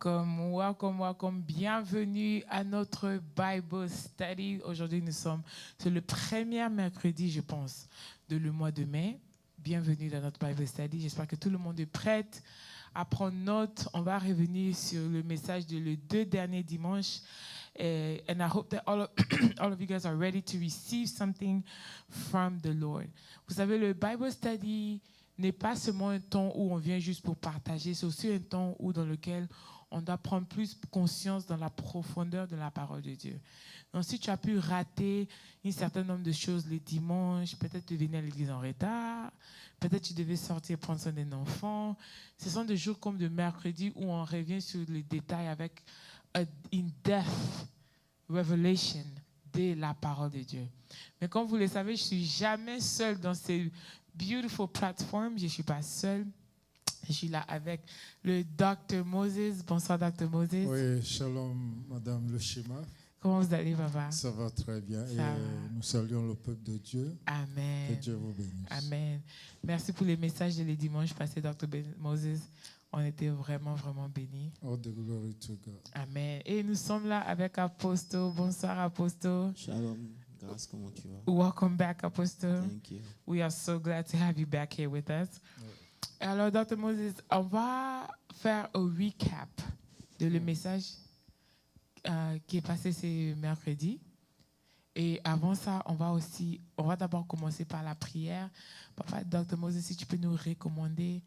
welcome. Bienvenue à notre Bible Study. Aujourd'hui, c'est le premier mercredi, je pense, de le mois de mai. Bienvenue dans notre Bible Study. J'espère que tout le monde est prêt à prendre note. On va revenir sur le message de les 2 derniers dimanches. And I hope that all of you guys are ready to receive something from the Lord. Vous savez, le Bible Study n'est pas seulement un temps où on vient juste pour partager, c'est aussi un temps dans lequel on doit prendre plus conscience dans la profondeur de la parole de Dieu. Donc, si tu as pu rater un certain nombre de choses les dimanches, peut-être tu venais à l'église en retard, peut-être tu devais sortir prendre soin d'un enfant, ce sont des jours comme de mercredi où on revient sur les détails avec une in-depth revelation de la parole de Dieu. Mais comme vous le savez, je ne suis jamais seule dans ces beautiful platform. Je ne suis pas seule. Je suis là avec le Dr. Moses. Bonsoir, Dr. Moses. Oui, shalom, Madame Le Schéma. Comment vous allez, papa? Ça va très bien. Nous saluons le peuple de Dieu. Amen. Que Dieu vous bénisse. Amen. Merci pour les messages de les dimanches passés, Dr. Moses. On était vraiment, vraiment bénis. All the glory to God. Amen. Et nous sommes là avec Aposto. Bonsoir, Aposto. Shalom. Grâce, comment tu vas? Welcome back, Aposto. Thank you. We are so glad to have you back here with us. Alors, Dr. Moses, on va faire un recap de le message qui est passé ce mercredi. Et avant ça, on va d'abord commencer par la prière. Papa, Dr. Moses, si tu peux nous recommander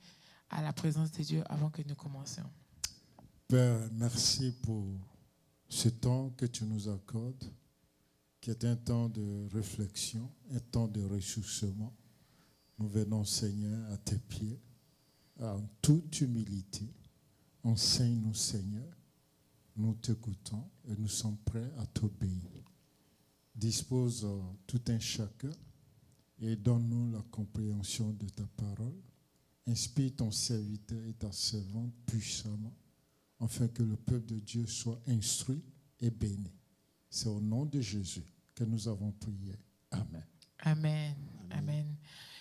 à la présence de Dieu avant que nous commencions. Père, merci pour ce temps que tu nous accordes, qui est un temps de réflexion, un temps de ressourcement. Nous venons, Seigneur, à tes pieds, en toute humilité. Enseigne-nous, Seigneur. Nous t'écoutons et nous sommes prêts à t'obéir. Dispose tout un chacun et donne-nous la compréhension de ta parole. Inspire ton serviteur et ta servante puissamment, afin que le peuple de Dieu soit instruit et béni. C'est au nom de Jésus que nous avons prié. Amen. Amen. Amen.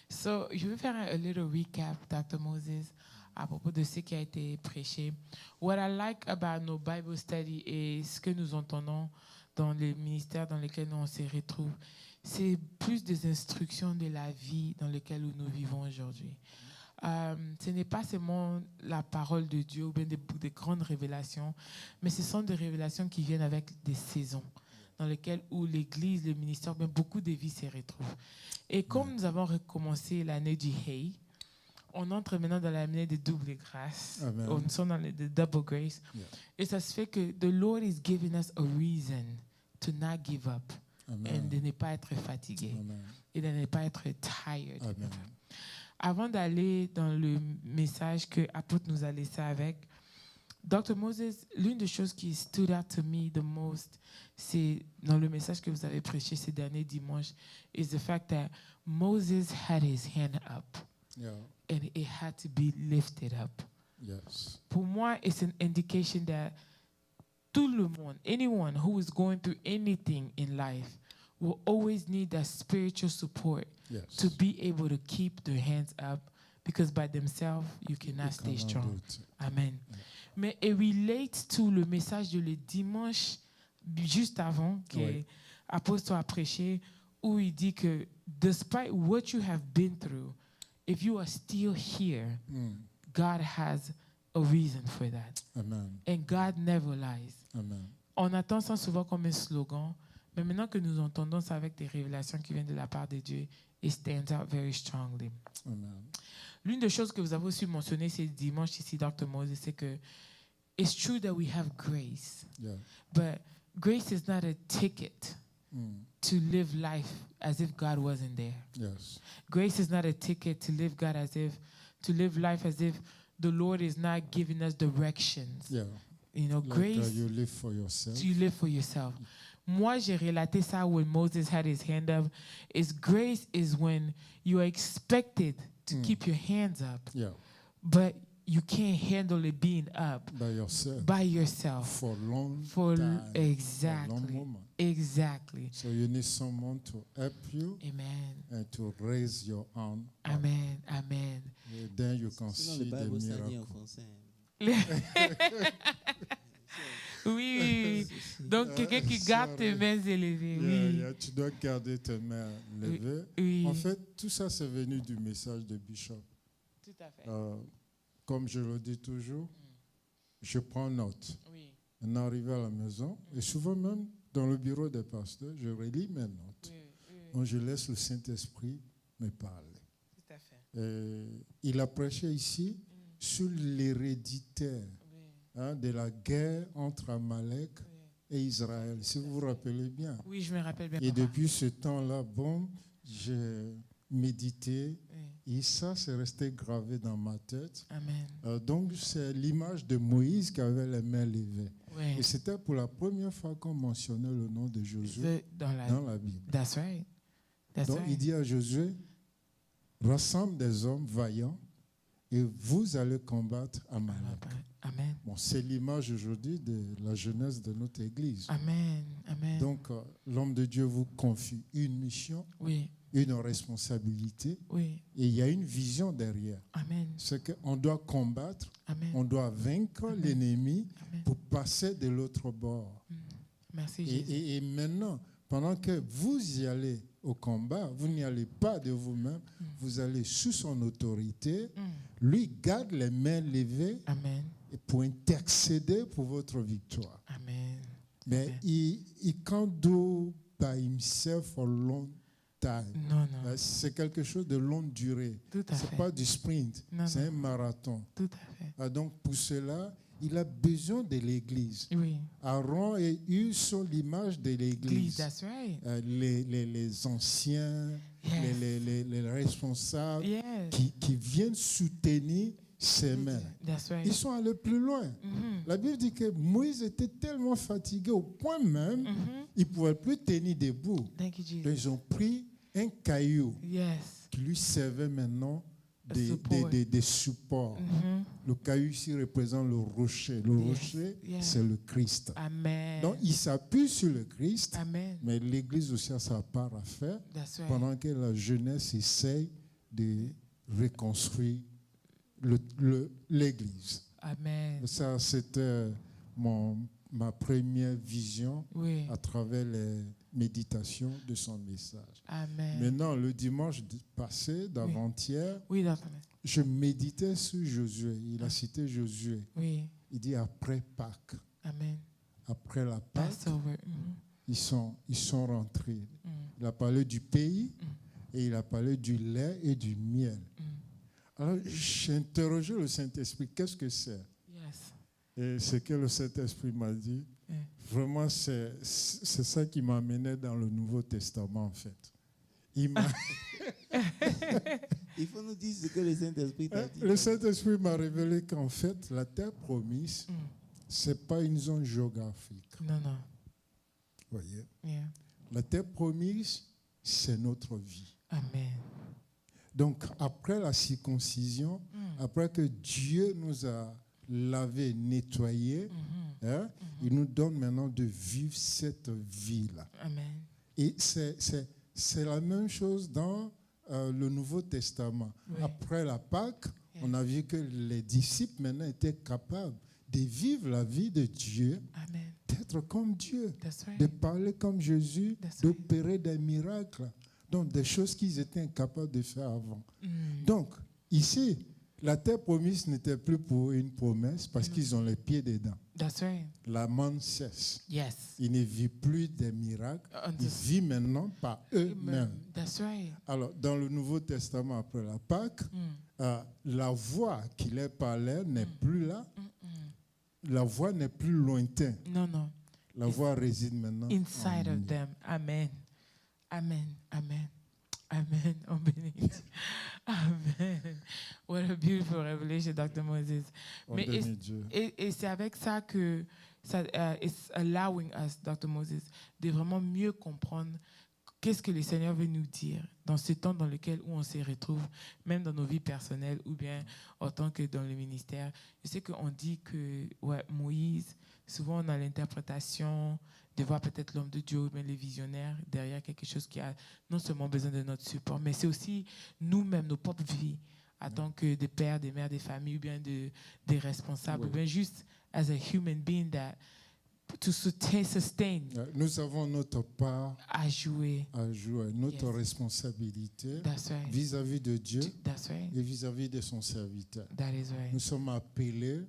So, je vais faire un little recap, Dr. Moses, à propos de ce qui a été prêché. What I like about nos Bible study et ce que nous entendons dans les ministères dans lesquels nous on se retrouve, c'est plus des instructions de la vie dans laquelle nous vivons aujourd'hui. Ce n'est pas seulement la parole de Dieu ou bien des grandes révélations, mais ce sont des révélations qui viennent avec des saisons dans lesquelles où l'Église, le ministère, bien beaucoup de vies se retrouvent. Et comme nous avons recommencé l'année du Hey, on entre maintenant dans l'année de double grâce. Amen. On est dans le double grace. Yeah. Et ça se fait que the Lord is giving us a reason to not give up. Amen. Et de ne pas être fatigué. Amen. Et de ne pas être tired. Amen. Avant d'aller dans le message que Apôtre nous a laissé avec, Dr. Moses, l'une des choses qui stood out to me the most, c'est dans le message que vous avez prêché ces derniers dimanches, is the fact that Moses had his hand up. Yeah. And it had to be lifted up. Yes. Pour moi, it's an indication that tout le monde, anyone who is going through anything in life, will always need that spiritual support Yes. to be able to keep their hands up, because by themselves, you cannot stay strong. Amen. Yeah. Mais it relates to le message de le dimanche juste avant que Oui. l'apôtre a prêché, où il dit que despite what you have been through, if you are still here, God has a reason for that. Amen. And God never lies. Amen. On attend ça souvent comme un slogan, mais maintenant que nous entendons ça avec des révélations qui viennent de la part de Dieu, it stands out very strongly. Amen. L'une des choses que vous avez aussi mentionné ces dimanches ici, Dr. Moses, c'est que it's true that we have grace, Yeah. but grace is not a ticket to live life as if God wasn't there. Yes. Grace is not a ticket to live life as if the Lord is not giving us directions. Yeah. You know, Like, grace, you live for yourself. you live for yourself. Moi, j'ai relaté ça when Moses had his hand up. Is grace is when you are expected to keep your hands up, Yeah. but you can't handle it being up By yourself. for long For time. exactly. For long moment. Exactly. So you need someone to help you Amen. and to raise your arm. Amen. Amen. And then you can Sinon, see le the Bible study en miracle. français. Oui. Donc, quelqu'un qui garde tes mains élevées. Oui. Tu dois garder tes mains levées. Oui. En fait, tout ça, c'est venu du message de Bishop. Tout à fait. Comme je le dis toujours, je prends note. Oui. On est arrivé à la maison, et souvent même dans le bureau des pasteurs, je relis mes notes. Donc, je laisse le Saint-Esprit me parler. Tout à fait. Il a prêché ici sur l'héréditaire de la guerre entre Amalek et Israël, si vous vous rappelez bien. Oui, je me rappelle bien. Et depuis ce temps-là, j'ai médité et ça, c'est resté gravé dans ma tête. Amen. Donc, c'est l'image de Moïse qui avait les mains levées. Oui. Et c'était pour la première fois qu'on mentionnait le nom de Josué dans la Bible. That's right. Donc, il dit à Josué, rassemble des hommes vaillants et vous allez combattre Amalek. Amen. Bon, c'est l'image aujourd'hui de la jeunesse de notre Église. Amen. Amen. Donc, l'homme de Dieu vous confie une mission, une responsabilité, et il y a une vision derrière. Amen. C'est qu'on doit combattre, on doit vaincre l'ennemi pour passer de l'autre bord. Merci, Jésus. Et maintenant, pendant que vous y allez au combat, vous n'y allez pas de vous-même, vous allez sous son autorité. Lui garde les mains levées pour intercéder pour votre victoire. Amen. Mais he can't do by himself for long time. Non. C'est quelque chose de longue durée. Tout à fait. C'est pas du sprint, c'est un marathon. Tout à fait. Donc pour cela, il a besoin de l'Église. Oui. Aaron et Hur sont l'image de l'Église. That's right. Les anciens, les responsables Yes. qui viennent soutenir ses mains. That's right. Ils sont allés plus loin. La Bible dit que Moïse était tellement fatigué au point même, il ne pouvait plus tenir debout. Thank you, Jesus. Donc, ils ont pris un caillou qui lui servait maintenant des supports. Le caillou ici représente le rocher. Le rocher, c'est le Christ. Amen. Donc, il s'appuie sur le Christ, Amen. mais l'Église aussi a sa part à faire That's right. pendant que la jeunesse essaye de reconstruire l'Église. Amen. Ça, c'était ma première vision à travers les méditations de son message. Amen. Maintenant, le dimanche passé, d'avant-hier, je méditais sur Josué. Il a cité Josué. Il dit après Pâques. Amen. Après la Pâques, ils sont rentrés. Il a parlé du pays et il a parlé du lait et du miel. Alors, j'ai interrogé le Saint-Esprit, qu'est-ce que c'est? Et ce que le Saint-Esprit m'a dit, vraiment, c'est ça qui m'a amené dans le Nouveau Testament, en fait. Il faut nous dire ce que le Saint-Esprit t'a dit. Le Saint-Esprit m'a révélé qu'en fait, la terre promise, ce n'est pas une zone géographique. Non. Vous voyez? La terre promise, c'est notre vie. Amen. Donc, après la circoncision, après que Dieu nous a lavé, nettoyé, il nous donne maintenant de vivre cette vie-là. Amen. Et c'est la même chose dans le Nouveau Testament. Après la Pâque, on a vu que les disciples maintenant étaient capables de vivre la vie de Dieu, d'être comme Dieu, de parler comme Jésus, d'opérer des miracles. Donc, des choses qu'ils étaient incapables de faire avant. Donc, ici, la terre promise n'était plus pour une promesse parce qu'ils ont les pieds dedans. That's right. La manne cesse. Yes. Ils ne vivent plus des miracles. Ils vivent maintenant par eux-mêmes. That's right. Alors, dans le Nouveau Testament, après la Pâque, la voix qui leur parlait n'est plus là. La voix n'est plus lointaine. Non. La voix réside maintenant inside of them. Amen. Amen. Amen. Amen. Oh, béni. Amen. What a beautiful revelation, Dr. Moses. Mais et c'est avec ça que ça is allowing us, Dr. Moses, de vraiment mieux comprendre qu'est-ce que le Seigneur veut nous dire dans ce temps dans lequel où on se retrouve, même dans nos vies personnelles ou bien en tant que dans le ministère. Je sais qu'on dit que Moïse, souvent on a l'interprétation de voir peut-être l'homme de Dieu ou bien les visionnaires derrière quelque chose qui a non seulement besoin de notre support, mais c'est aussi nous-mêmes, nos propres vies, en tant que des pères, des mères, des familles, ou bien des responsables, ou bien juste as a human being that to sustain. Nous avons notre part à jouer, notre responsabilité That's right. vis-à-vis de Dieu That's right. et vis-à-vis de son serviteur. That is right. Nous sommes appelés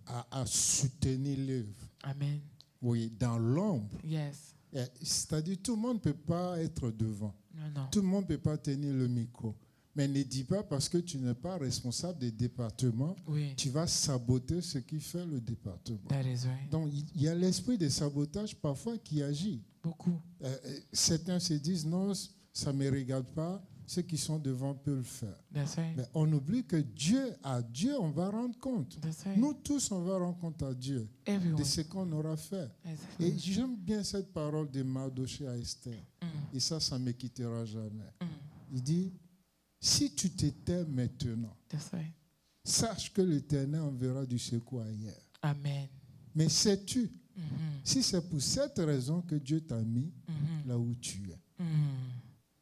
à soutenir l'œuvre. Amen. Oui, dans l'ombre. Yes. C'est-à-dire tout le monde ne peut pas être devant. Non. Tout le monde ne peut pas tenir le micro. Mais ne dis pas parce que tu n'es pas responsable des départements, Oui. tu vas saboter ce qui fait le département. That is right. Donc il y a l'esprit de sabotage parfois qui agit. Beaucoup. Certains se disent non, ça ne me regarde pas, ceux qui sont devant peuvent le faire. That's right. Mais on oublie que à Dieu, on va rendre compte. That's right. Nous tous, on va rendre compte à Dieu Everyone. de ce qu'on aura fait. Exactly. Et j'aime bien cette parole de Mardoché à Esther. Et ça ne me quittera jamais. Il dit, si tu t'étais maintenant, That's right. sache que l'Éternel enverra du secours ailleurs. Amen. Mais sais-tu, si c'est pour cette raison que Dieu t'a mis là où tu es.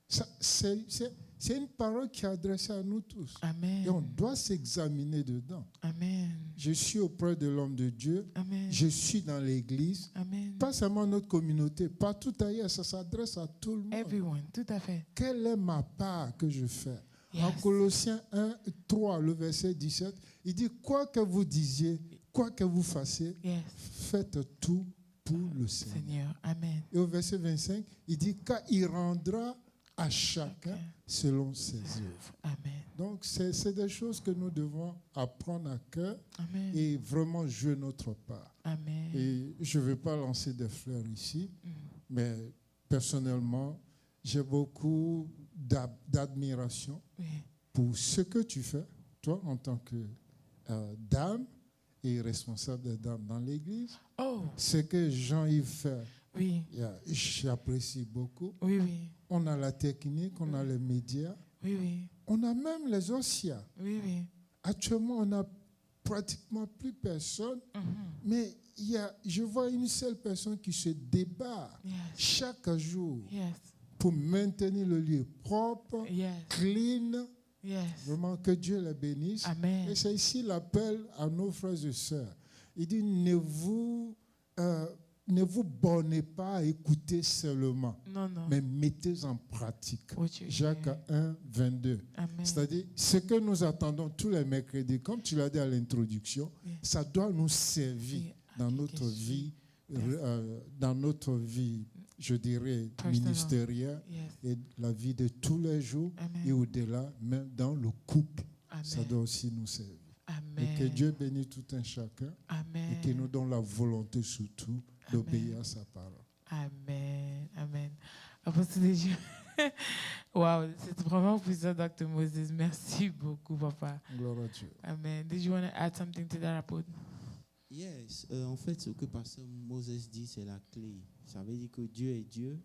Ça, c'est une parole qui est adressée à nous tous. Amen. Et on doit s'examiner dedans. Amen. Je suis auprès de l'homme de Dieu. Amen. Je suis dans l'église. Amen. Pas seulement notre communauté, partout ailleurs, ça s'adresse à tout le monde. Everyone. Tout à fait. Quelle est ma part que je fais? Yes. En Colossiens 1, 3, le verset 17, il dit, quoi que vous disiez, quoi que vous fassiez, Yes. faites tout pour le Seigneur. Seigneur. Amen. Et au verset 25, il dit, car il rendra à chacun selon ses œuvres. Amen. Donc, c'est des choses que nous devons apprendre à cœur Amen. et vraiment jouer notre part. Amen. Et je ne vais pas lancer des fleurs ici, mais personnellement, j'ai beaucoup d'admiration Oui. pour ce que tu fais, toi, en tant que dame et responsable des dames dans l'Église. Oh. Ce que Jean-Yves fait, Oui. j'apprécie beaucoup. Oui, oui. On a la technique, on a les médias, Oui, oui. on a même les OSIA. Oui, oui. Actuellement, on n'a pratiquement plus personne, mais je vois une seule personne qui se débat Yes. chaque jour Yes. pour maintenir le lieu propre, Yes. clean. Yes. Vraiment, que Dieu les bénisse. Amen. Et c'est ici l'appel à nos frères et sœurs. Il dit, ne vous bornez pas à écouter seulement, Non, non. mais mettez en pratique. What you Jacques hear. 1, 22. Amen. C'est-à-dire, ce que nous attendons tous les mercredis, comme tu l'as dit à l'introduction, Oui. ça doit nous servir Oui, dans notre vie, je dirais, Personnel. ministérielle Yes. et la vie de tous les jours Amen. et au-delà, même dans le couple. Amen. Ça doit aussi nous servir. Amen. Et que Dieu bénisse tout un chacun Amen. et qu'il nous donne la volonté surtout d'obéir à sa parole. Amen. Amen. Apostle Deji. Wow, c'est vraiment puissant, Dr. Moses. Merci beaucoup, Papa. Gloire à Dieu. Amen. Did you want to add something to that, Apostle? Yes, en fait, ce que Pasteur Moses dit, c'est la clé. Ça veut dire que Dieu est Dieu,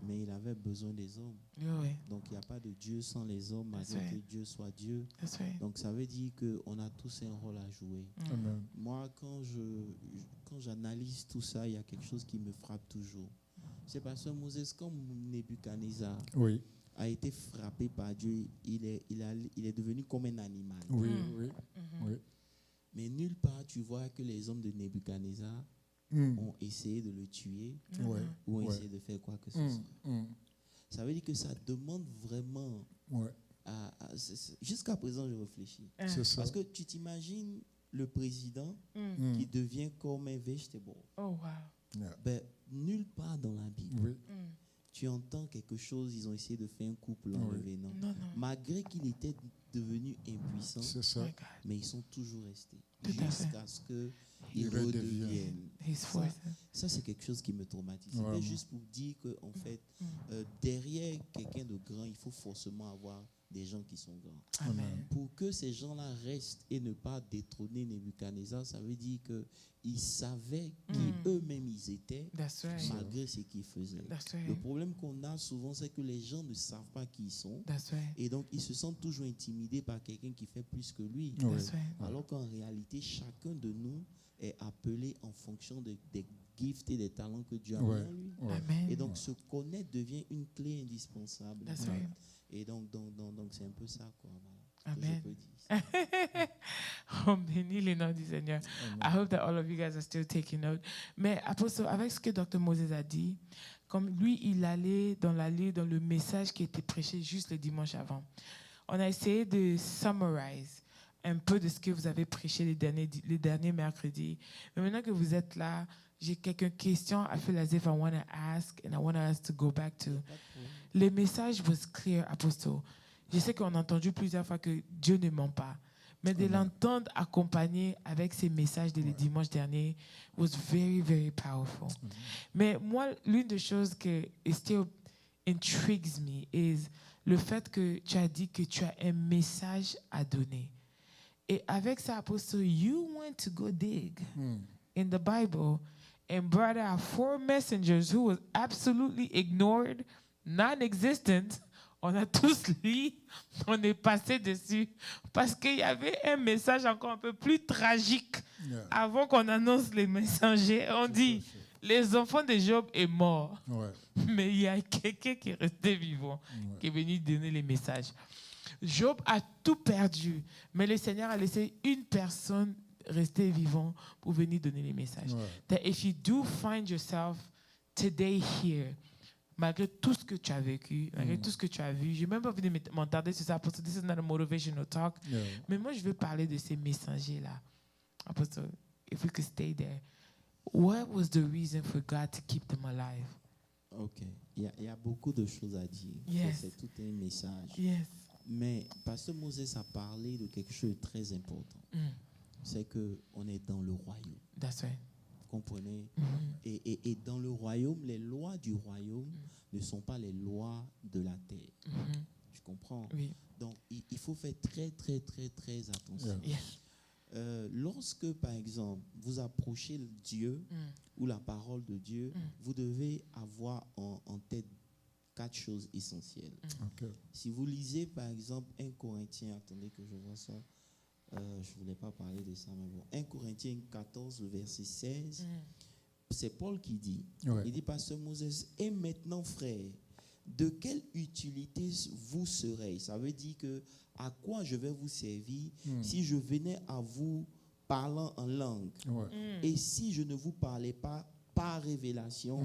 mais il avait besoin des hommes. Oui. Donc, il n'y a pas de Dieu sans les hommes, malgré That's right. que Dieu soit Dieu. That's right. Donc, ça veut dire qu'on a tous un rôle à jouer. Amen. Moi, quand j'analyse tout ça, il y a quelque chose qui me frappe toujours. C'est Pasteur Moses, comme Nebuchadnezzar Oui, a été frappé par Dieu, il est devenu comme un animal. oui, oui, oui. Mais nulle part, tu vois que les hommes de Nebuchadnezzar ont essayé de le tuer Ouais, ou ont ouais. essayé de faire quoi que ce soit. Ça veut dire que ça demande vraiment... Ouais, Jusqu'à présent, je réfléchis. c'est ça. Parce que tu t'imagines le président qui devient comme un vegetable. Oh, wow. Yeah. Ben, nulle part dans la Bible, Oui, tu entends quelque chose, ils ont essayé de faire un couple enlevé. Non. Non, non. Malgré qu'il était devenu impuissant, c'est ça. My God. mais ils sont toujours restés Tout à fait. jusqu'à ce qu'ils Ils redeviennent. He's forced. Ça, c'est quelque chose qui me traumatise. Vraiment. C'était juste pour dire que, en fait, derrière quelqu'un de grand, il faut forcément avoir des gens qui sont grands. Amen. Pour que ces gens-là restent et ne pas détrôner Nebuchadnezzar, ça veut dire qu'ils savaient qui eux-mêmes ils étaient, That's right. malgré ce qu'ils faisaient. That's Le right. problème qu'on a souvent, c'est que les gens ne savent pas qui ils sont. That's right. Et donc, ils se sentent toujours intimidés par quelqu'un qui fait plus que lui. Oui. That's right. Alors qu'en réalité, chacun de nous est appelé en fonction des gifts et des talents que Dieu a mis Ouais. en lui. Ouais. Amen. Et donc, se connaître devient une clé indispensable. That's right. Et donc c'est un peu ça, quoi. Voilà. Amen. je peux dire. On bénit les noms du Seigneur. I hope that all of you guys are still taking note. Mais Apostle, avec ce que Dr. Moses a dit, comme lui, il allait dans le message qui était prêché juste le dimanche avant. On a essayé de summarize un peu de ce que vous avez prêché les derniers mercredis. Mais maintenant que vous êtes là, j'ai quelques questions. I feel as if I want to ask and I want us to go back to. Le message was clear, Apostle. Je sais qu'on a entendu plusieurs fois que Dieu ne ment pas. Mais de l'entendre accompagner avec ces messages de le dimanche dernier was very, very powerful. Mais moi, l'une des choses que still intrigues me is le fait que tu as dit que tu as un message à donner. Et avec ça, Apostle, you went to go dig in the Bible and brought out 4 messengers who was absolutely ignored, non-existent. On a tous lu, on est passé dessus parce qu'il y avait un message encore un peu plus tragique avant qu'on annonce les messagers. On dit, les enfants de Job est mort, mais il y a quelqu'un qui est resté vivant, qui est venu donner les messages. Job a tout perdu, mais le Seigneur a laissé une personne rester vivante pour venir donner les messages. That if you do find yourself today here, malgré tout ce que tu as vécu, malgré tout ce que tu as vu, je n'ai même pas envie de m'attarder sur ça, parce que this is not a motivational talk. Mais moi, je veux parler de ces messagers-là. Apostle, if we could stay there, what was the reason for God to keep them alive? Ok, il y a beaucoup de choses à dire. Yes. C'est tout un message. Yes. Mais Pasteur Moses a parlé de quelque chose de très important. C'est qu'on est dans le royaume. That's right. Vous comprenez? Et dans le royaume, les lois du royaume ne sont pas les lois de la terre. Tu comprends? Oui. Donc, il faut faire très, très, très, très attention. Yes. Lorsque, par exemple, vous approchez Dieu ou la parole de Dieu, vous devez avoir en tête 4 choses essentielles. Si vous lisez, par exemple, 1 Corinthiens, attendez que je vois ça. Je ne voulais pas parler de ça, mais bon. 1 Corinthiens 14, verset 16, c'est Paul qui dit, il dit, Pasteur Moses, et maintenant, frère, de quelle utilité vous serez? Ça veut dire que à quoi je vais vous servir si je venais à vous parlant en langue et si je ne vous parlais pas par révélation,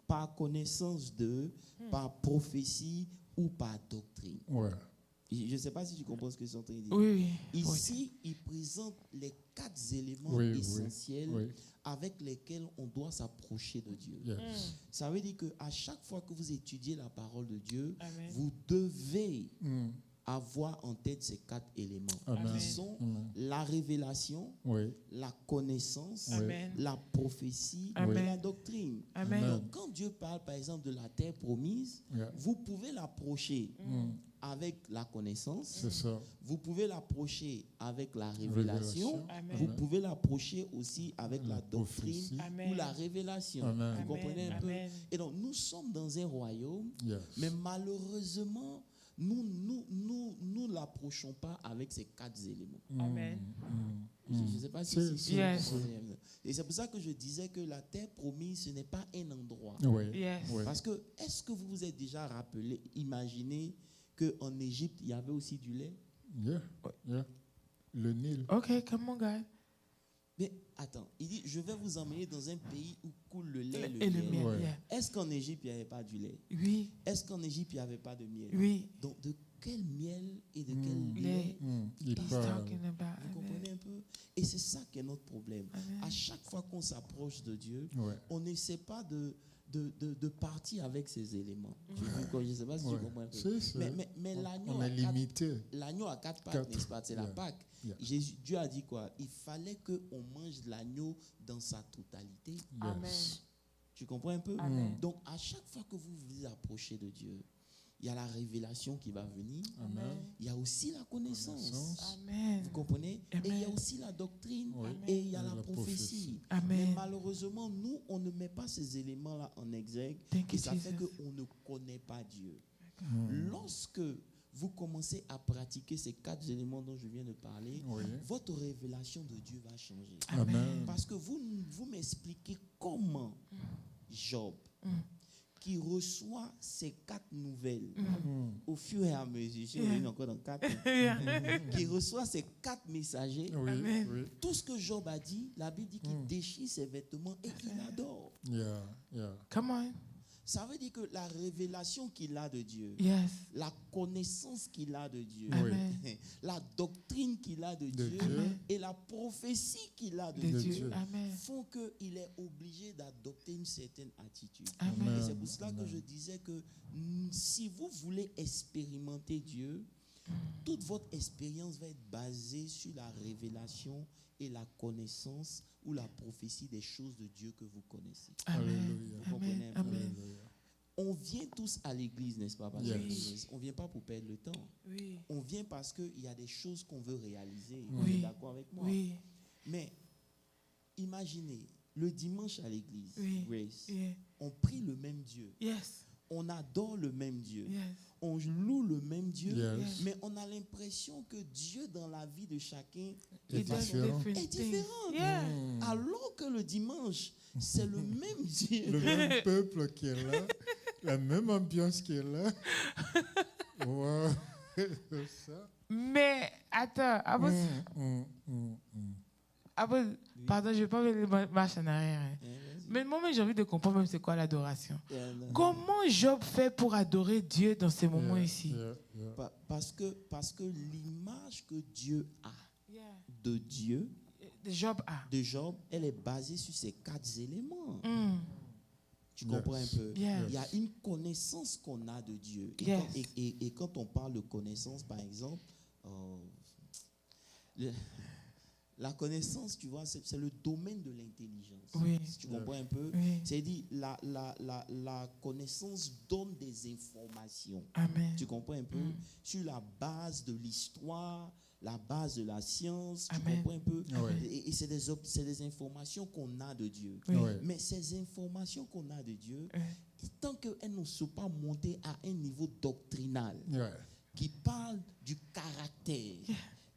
par connaissance de, par prophétie ou par doctrine. Je ne sais pas si tu comprends ce que je suis en train de dire. Oui. Ici, il présente les 4 éléments essentiels avec lesquels on doit s'approcher de Dieu. Ça veut dire qu'à chaque fois que vous étudiez la parole de Dieu, vous devez avoir en tête ces 4 éléments qui sont la révélation, la connaissance, la prophétie et la doctrine. Donc, quand Dieu parle, par exemple, de la terre promise, vous pouvez l'approcher avec la connaissance, vous pouvez l'approcher avec la révélation, vous pouvez l'approcher aussi avec la doctrine ou la révélation. Vous comprenez un peu? Et donc, nous sommes dans un royaume, mais malheureusement, nous ne l'approchons pas avec ces 4 éléments. Je ne sais pas si c'est Et c'est pour ça que je disais que la terre promise, ce n'est pas un endroit. Parce que, est-ce que vous vous êtes déjà rappelé, imaginez qu'en Égypte, il y avait aussi du lait? Le Nil. OK, come on, God. Mais attends, il dit, je vais vous emmener dans un pays où coule le lait et le miel. Est-ce qu'en Égypte, il n'y avait pas du lait? Oui. Est-ce qu'en Égypte, il n'y avait pas de miel? Oui. Donc, de quel miel et de quel lait he's talking about? Vous comprenez un peu? Et c'est ça qui est notre problème. À chaque fois qu'on s'approche de Dieu, on n'essaie pas de partir avec ces éléments. Je ne sais pas si tu comprends un peu. Mais l'agneau a 4 pattes, n'est-ce pas? C'est la Pâque. Dieu a dit quoi? Il fallait qu'on mange l'agneau dans sa totalité. Amen. Tu comprends un peu? Donc, à chaque fois que vous vous approchez de Dieu, il y a la révélation qui va venir. Il y a aussi la connaissance. Vous comprenez? Et il y a aussi la doctrine. Et il y a la prophétie. Mais malheureusement, nous, on ne met pas ces éléments-là en exergue. Et ça fait qu'on ne connaît pas Dieu. Lorsque vous commencez à pratiquer ces 4 éléments dont je viens de parler, votre révélation de Dieu va changer. Parce que vous m'expliquez comment Job, qui reçoit ces 4 nouvelles au fur et à mesure, je suis encore dans 4, qui reçoit ces 4 messagers, tout ce que Job a dit, la Bible dit qu'il déchire ses vêtements et qu'il adore. Come on. Ça veut dire que la révélation qu'il a de Dieu, la connaissance qu'il a de Dieu, la doctrine qu'il a de Dieu et la prophétie qu'il a de Dieu font qu'il est obligé d'adopter une certaine attitude. Et c'est pour cela que je disais que si vous voulez expérimenter Dieu, toute votre expérience va être basée sur la révélation et la connaissance ou la prophétie des choses de Dieu que vous connaissez. Vous comprenez un peu? On vient tous à l'église, n'est-ce pas? On ne vient pas pour perdre le temps. On vient parce qu'il y a des choses qu'on veut réaliser. Vous êtes d'accord avec moi? Mais imaginez, le dimanche à l'église, Grace, on prie le même Dieu. On adore le même Dieu. On loue le même Dieu. Mais on a l'impression que Dieu dans la vie de chacun est différent. Alors que le dimanche, c'est le même Dieu. Le même peuple qui est là. La même ambiance qui est là. Wow. Mais attends, pardon, je ne vais pas marcher en arrière. Mais moi, j'ai envie de comprendre même c'est quoi l'adoration. Comment Job fait pour adorer Dieu dans ces moments ici? Parce que l'image que Dieu a de Dieu, de Job, elle est basée sur ces 4 éléments. Tu comprends un peu? Il y a une connaissance qu'on a de Dieu. Et quand on parle de connaissance, par exemple, la connaissance, tu vois, c'est le domaine de l'intelligence. Tu comprends un peu? C'est-à-dire, la connaissance donne des informations. Tu comprends un peu? Sur la base de l'histoire, la base de la science, tu comprends un peu? Et c'est des informations qu'on a de Dieu. Mais ces informations qu'on a de Dieu, tant qu'elles ne sont pas montées à un niveau doctrinal, qui parle du caractère,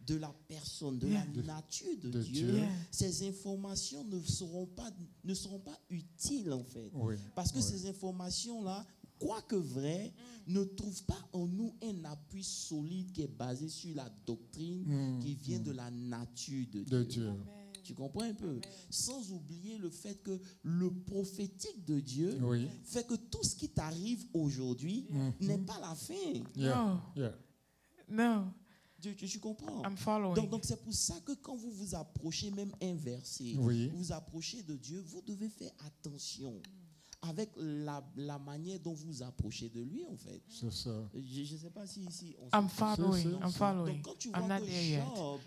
de la personne, de la nature de Dieu, ces informations ne seront pas utiles en fait. Parce que ces informations-là, quoique vraies, ne trouvent pas en nous un appui solide qui est basé sur la doctrine qui vient de la nature de Dieu. Tu comprends un peu? Sans oublier le fait que le prophétique de Dieu fait que tout ce qui t'arrive aujourd'hui n'est pas la fin. Non. Tu comprends? I'm following. Donc c'est pour ça que quand vous vous approchez même un verset, vous vous approchez de Dieu, vous devez faire attention avec la manière dont vous vous approchez de lui en fait. C'est ça. Je ne sais pas si ici on I'm following. Donc quand tu vois que Job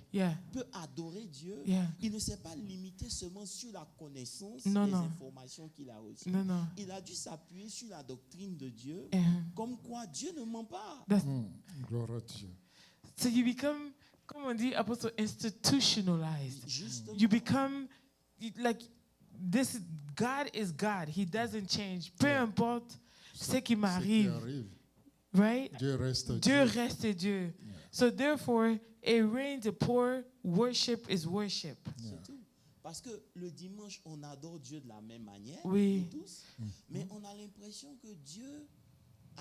peut adorer Dieu, il ne s'est pas limité seulement sur la connaissance des informations qu'il a reçues. Il a dû s'appuyer sur la doctrine de Dieu, comme quoi Dieu ne ment pas. Gloire à Dieu. So you become, comme on dit, apostle, institutionalized. Justement. You become like this. God is God. He doesn't change. Peu importe ce qui m'arrive, right? Dieu reste Dieu. So therefore, a rain to pour, worship is worship. C'est tout. Parce que le dimanche, on adore Dieu de la même manière, tous, mais on a l'impression que Dieu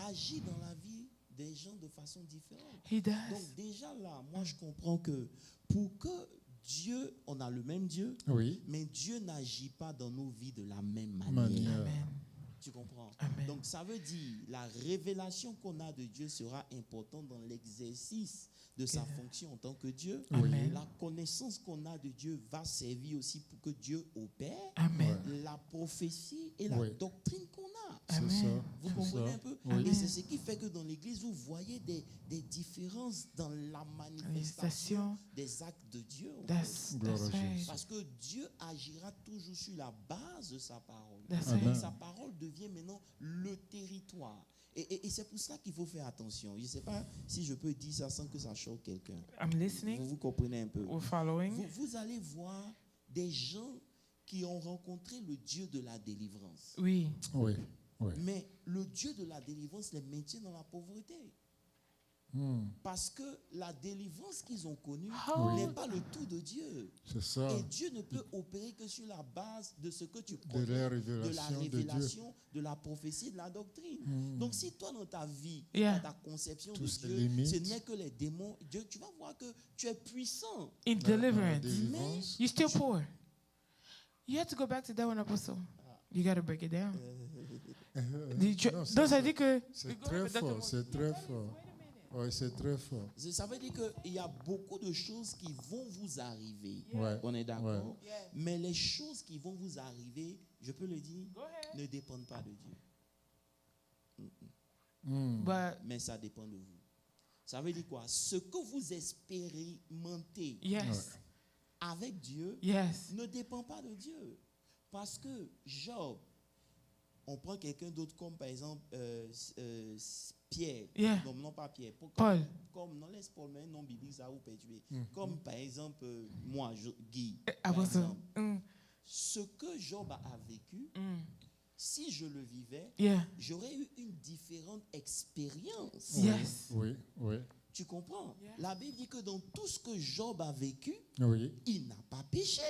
agit dans la vie des gens de façon différente. He does. Donc déjà là, moi je comprends que pour que Dieu, on a le même Dieu, mais Dieu n'agit pas dans nos vies de la même manière. Amen. Tu comprends? Amen. Donc ça veut dire la révélation qu'on a de Dieu sera importante dans l'exercice de sa fonction en tant que Dieu. Amen. La connaissance qu'on a de Dieu va servir aussi pour que Dieu opère. Amen. La prophétie et la doctrine qu'on a. Amen. C'est ça. Vous comprenez un peu? Amen. Et c'est ce qui fait que dans l'église, vous voyez des différences dans la manifestation des actes de Dieu. That's right. Parce que Dieu agira toujours sur la base de sa parole. Right. Sa parole devient maintenant le territoire. Et c'est pour ça qu'il faut faire attention. Je ne sais pas si je peux dire ça sans que ça choque quelqu'un. I'm listening. Vous comprenez un peu? We're following. Vous allez voir des gens qui ont rencontré le Dieu de la délivrance. Oui. Mais le Dieu de la délivrance les maintient dans la pauvreté. Parce que la délivrance qu'ils ont connue n'est pas le tout de Dieu. C'est ça. Et Dieu ne peut opérer que sur la base de ce que tu connais, de la révélation, de la prophétie, de la doctrine. Donc si toi dans ta vie, Yeah. dans ta conception de Tous Dieu, limites. ce n'est que les démons, Dieu, tu vas voir que tu es puissant. In deliverance. délivrance. You're still poor. You have to go back to that one, Apostle. You got to break it down. Non, Donc, ça dit que... c'est très fort, c'est très fort. Oui, c'est très fort. Ça veut dire qu'il y a beaucoup de choses qui vont vous arriver. Ouais. On est d'accord? Ouais. Mais les choses qui vont vous arriver, je peux le dire, ne dépendent pas de Dieu. But, Mais ça dépend de vous. Ça veut dire quoi? Ce que vous expérimentez yes. avec Dieu Yes. ne dépend pas de Dieu. Parce que Job, on prend quelqu'un d'autre comme par exemple Pierre. Yeah. Non, pas Pierre. Paul. Comme non, laisse Paul, mais un nom biblique, ça vous perturber. Comme par exemple moi, Guy. I Par was exemple. a, Ce que Job a vécu, si je le vivais, yeah. j'aurais eu une différente expérience. Yes. Oui, oui, Tu comprends? Yeah. La Bible dit que dans tout ce que Job a vécu, oui. il n'a pas péché.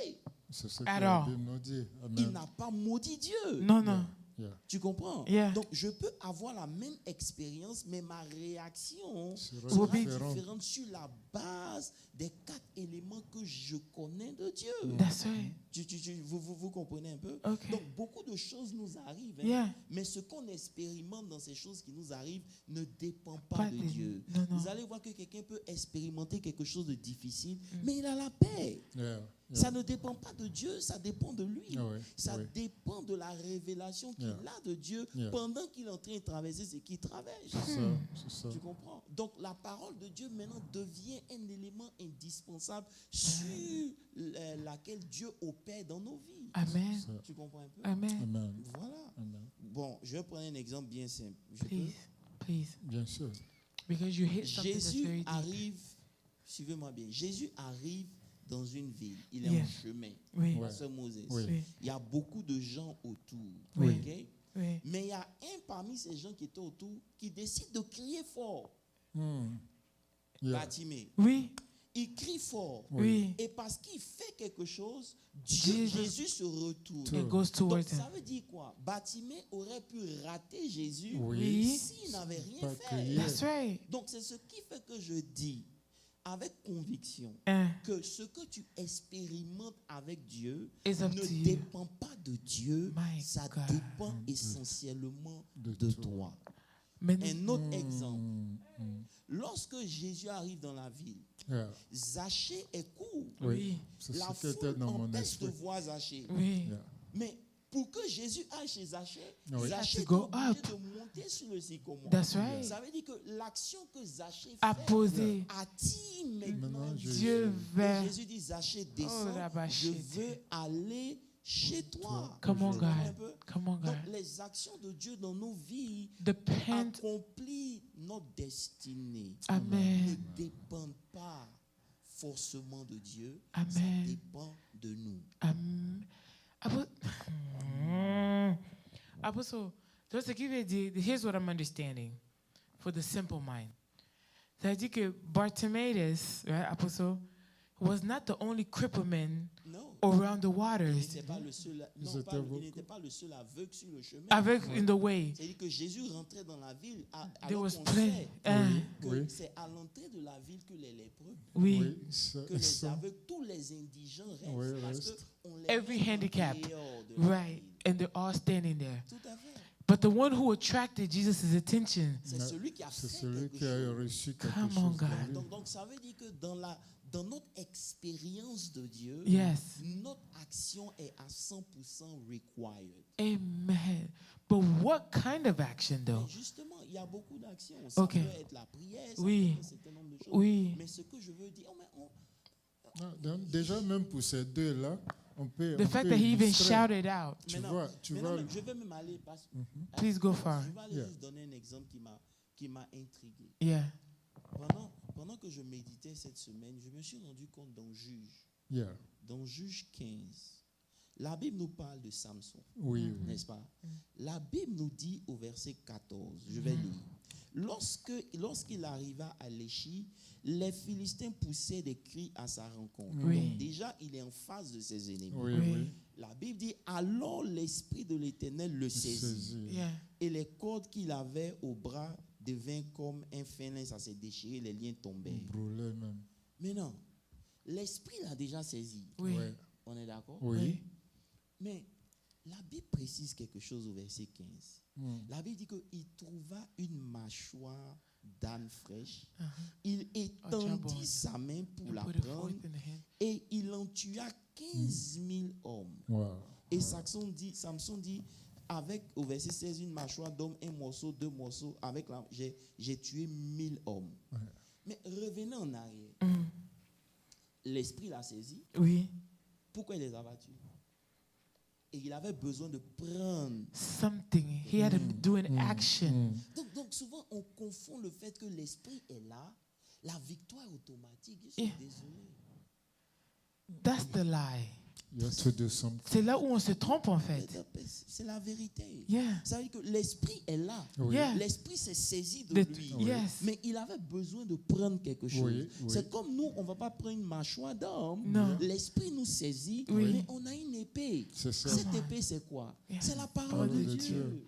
C'est ce que Alors. la Bible nous dit. Il Amen. n'a pas maudit Dieu. Non, non. Yeah. Tu comprends? Yeah. Donc, je peux avoir la même expérience, mais ma réaction Sera sera différente. différente sur la base des 4 éléments que je connais de Dieu. That's right. Vous comprenez un peu? Okay. Donc, beaucoup de choses nous arrivent, hein, Yeah. mais ce qu'on expérimente dans ces choses qui nous arrivent ne dépend Pas pas de de- Dieu. non, non. Vous allez voir que quelqu'un peut expérimenter quelque chose de difficile, mais il a la paix. Yeah. Ça ne dépend pas de Dieu, ça dépend de lui. Ah ouais, Ça ouais. dépend de la révélation qu'il Yeah. a de Dieu Yeah. pendant qu'il est en train de traverser ce qu'il traverse. C'est ça. Tu comprends? Donc la parole de Dieu maintenant devient un élément indispensable sur laquelle Dieu opère dans nos vies. Amen. Ça. Tu comprends un peu? Amen. Amen. Voilà. Amen. Bon, je vais prendre un exemple bien simple. Je peux? Please. Please. Bien sûr. Because you hit something that's Jésus very deep. arrive, suivez-moi bien, Jésus arrive dans une ville. Il est Yeah. en chemin. Oui. Ouais. Pasteur Moses. Oui. Oui. Il y a beaucoup de gens autour. Oui. Ok? Oui. Mais il y a un parmi ces gens qui étaient autour qui décide de crier fort. Yeah. Bartimée. Oui. Il crie fort. Oui. Et parce qu'il fait quelque chose, Jesus- Jésus se retourne. It goes Donc, towards him. ça veut dire quoi? Bartimée aurait pu rater Jésus Oui. s'il n'avait rien Pas fait. crier. That's right. Donc, c'est ce qui fait que je dis avec conviction Uh, que ce que tu expérimentes avec Dieu It's up ne to you. dépend pas de Dieu, My ça God. dépend essentiellement De de toi. toi. Mais Un autre exemple, lorsque Jésus arrive dans la ville, Yeah. Zachée est court. oui. C'est La ce qui était foule dans mon empêche de esprit. voir Zachée. Oui. Yeah. Mais pour que Jésus aille chez Zachée, Oui. Zachée Has est to go obligé up. de monter sur le sycomore. That's right. Ça veut dire que l'action que Zachée À fait poser. attire maintenant Maintenant, Dieu. Dieu Et vers. Jésus dit, Zachée, descends, Oh, la je bâchette. veux aller chez toi. Come on, Vous comprenez un God. peu? Come on, Donc, God. les actions de Dieu dans nos vies Depend. accomplissent notre destinée. Ne Amen. dépendent pas forcément de Dieu. Amen. Ça dépend de nous. Apostle, just to give you here's what I'm understanding for the simple mind. C'est-à-dire que Bartimaeus, right, Apostle, was not the only crippled man Non. around the Il waters n'était pas le seul, Ils non, étaient pas- beaucoup. il n'était pas le seul aveugle sur le chemin. avec in the way. C'est-à-dire que Jésus rentrait dans la ville There alors was qu'on plenty. sait que Oui. c'est à l'entrée de la ville que les lépreux, Oui. Oui, ça- que les ça- aveugles, tous les indigents restent. Oui, parce restent. qu'on les Every met en handicap. dehors de la Right. ville. And they're all standing there. Tout à fait. But the one who attracted Jesus' attention. C'est Non, celui qui a c'est fait celui quelque qui a chose. reçu quelque Come chose on, de God. lui. Donc ça veut dire que dans notre expérience de Dieu, Yes. notre action est à 100% required. Amen. But what kind of action though? Mais justement, il y a beaucoup d'actions. Ça Ok. peut être la prière, ça Oui. peut être un certain nombre de choses. Oui. Mais ce que je veux dire, Non, donc déjà, même pour ces deux-là, on peut. The on fact peut that he even illustrer. shouted out. Tu maintenant, vois, tu maintenant, vois. je vais même aller. Please go far. Je vais aller Yeah. juste donner un exemple qui m'a intrigué. Yeah. Pendant que je méditais cette semaine, je me suis rendu compte dans Yeah. Juge 15, la Bible nous parle de Samson, Oui, oui. n'est-ce pas? La Bible nous dit au verset 14, je vais lire. lorsqu'il arriva à Léchi, les Philistins poussaient des cris à sa rencontre. Oui. Donc déjà, il est en face de ses ennemis. Oui. La Bible dit, alors l'Esprit de l'Éternel le saisit. Yeah. Et les cordes qu'il avait au bras devinrent comme un fin lin, ça s'est déchiré, les liens tombaient. Brûlé même. Maintenant, l'Esprit l'a déjà saisi. Oui. On est d'accord? Oui. Mais la Bible précise quelque chose au verset 15. La Bible dit qu'il trouva une mâchoire d'âne fraîche. Il étendit sa main pour la prendre et il en tua 15 000 hommes. Wow. Et Samson dit, avec, au verset 16, une mâchoire d'homme, un morceau, deux morceaux, avec j'ai tué 1000 hommes. Ouais. Mais revenons en arrière. L'Esprit l'a saisi. Oui. Pourquoi il les a battus? Et il avait besoin de prendre. Something. He had to do an action. Donc souvent, on confond le fait que l'Esprit est là, la victoire est automatique. Je suis désolé. That's the lie. You have to do something. C'est là où on se trompe en fait. C'est la vérité. Yeah. Ça veut dire que l'Esprit est là. Oui. Yeah. L'Esprit s'est saisi de lui. Yes. Mais il avait besoin de prendre quelque chose. Oui, oui. C'est comme nous, on ne va pas prendre une mâchoire d'homme. Non. L'Esprit nous saisit, Oui. mais on a une épée. C'est ça. Cette épée, c'est quoi? Yeah. C'est la parole de de Dieu. Dieu.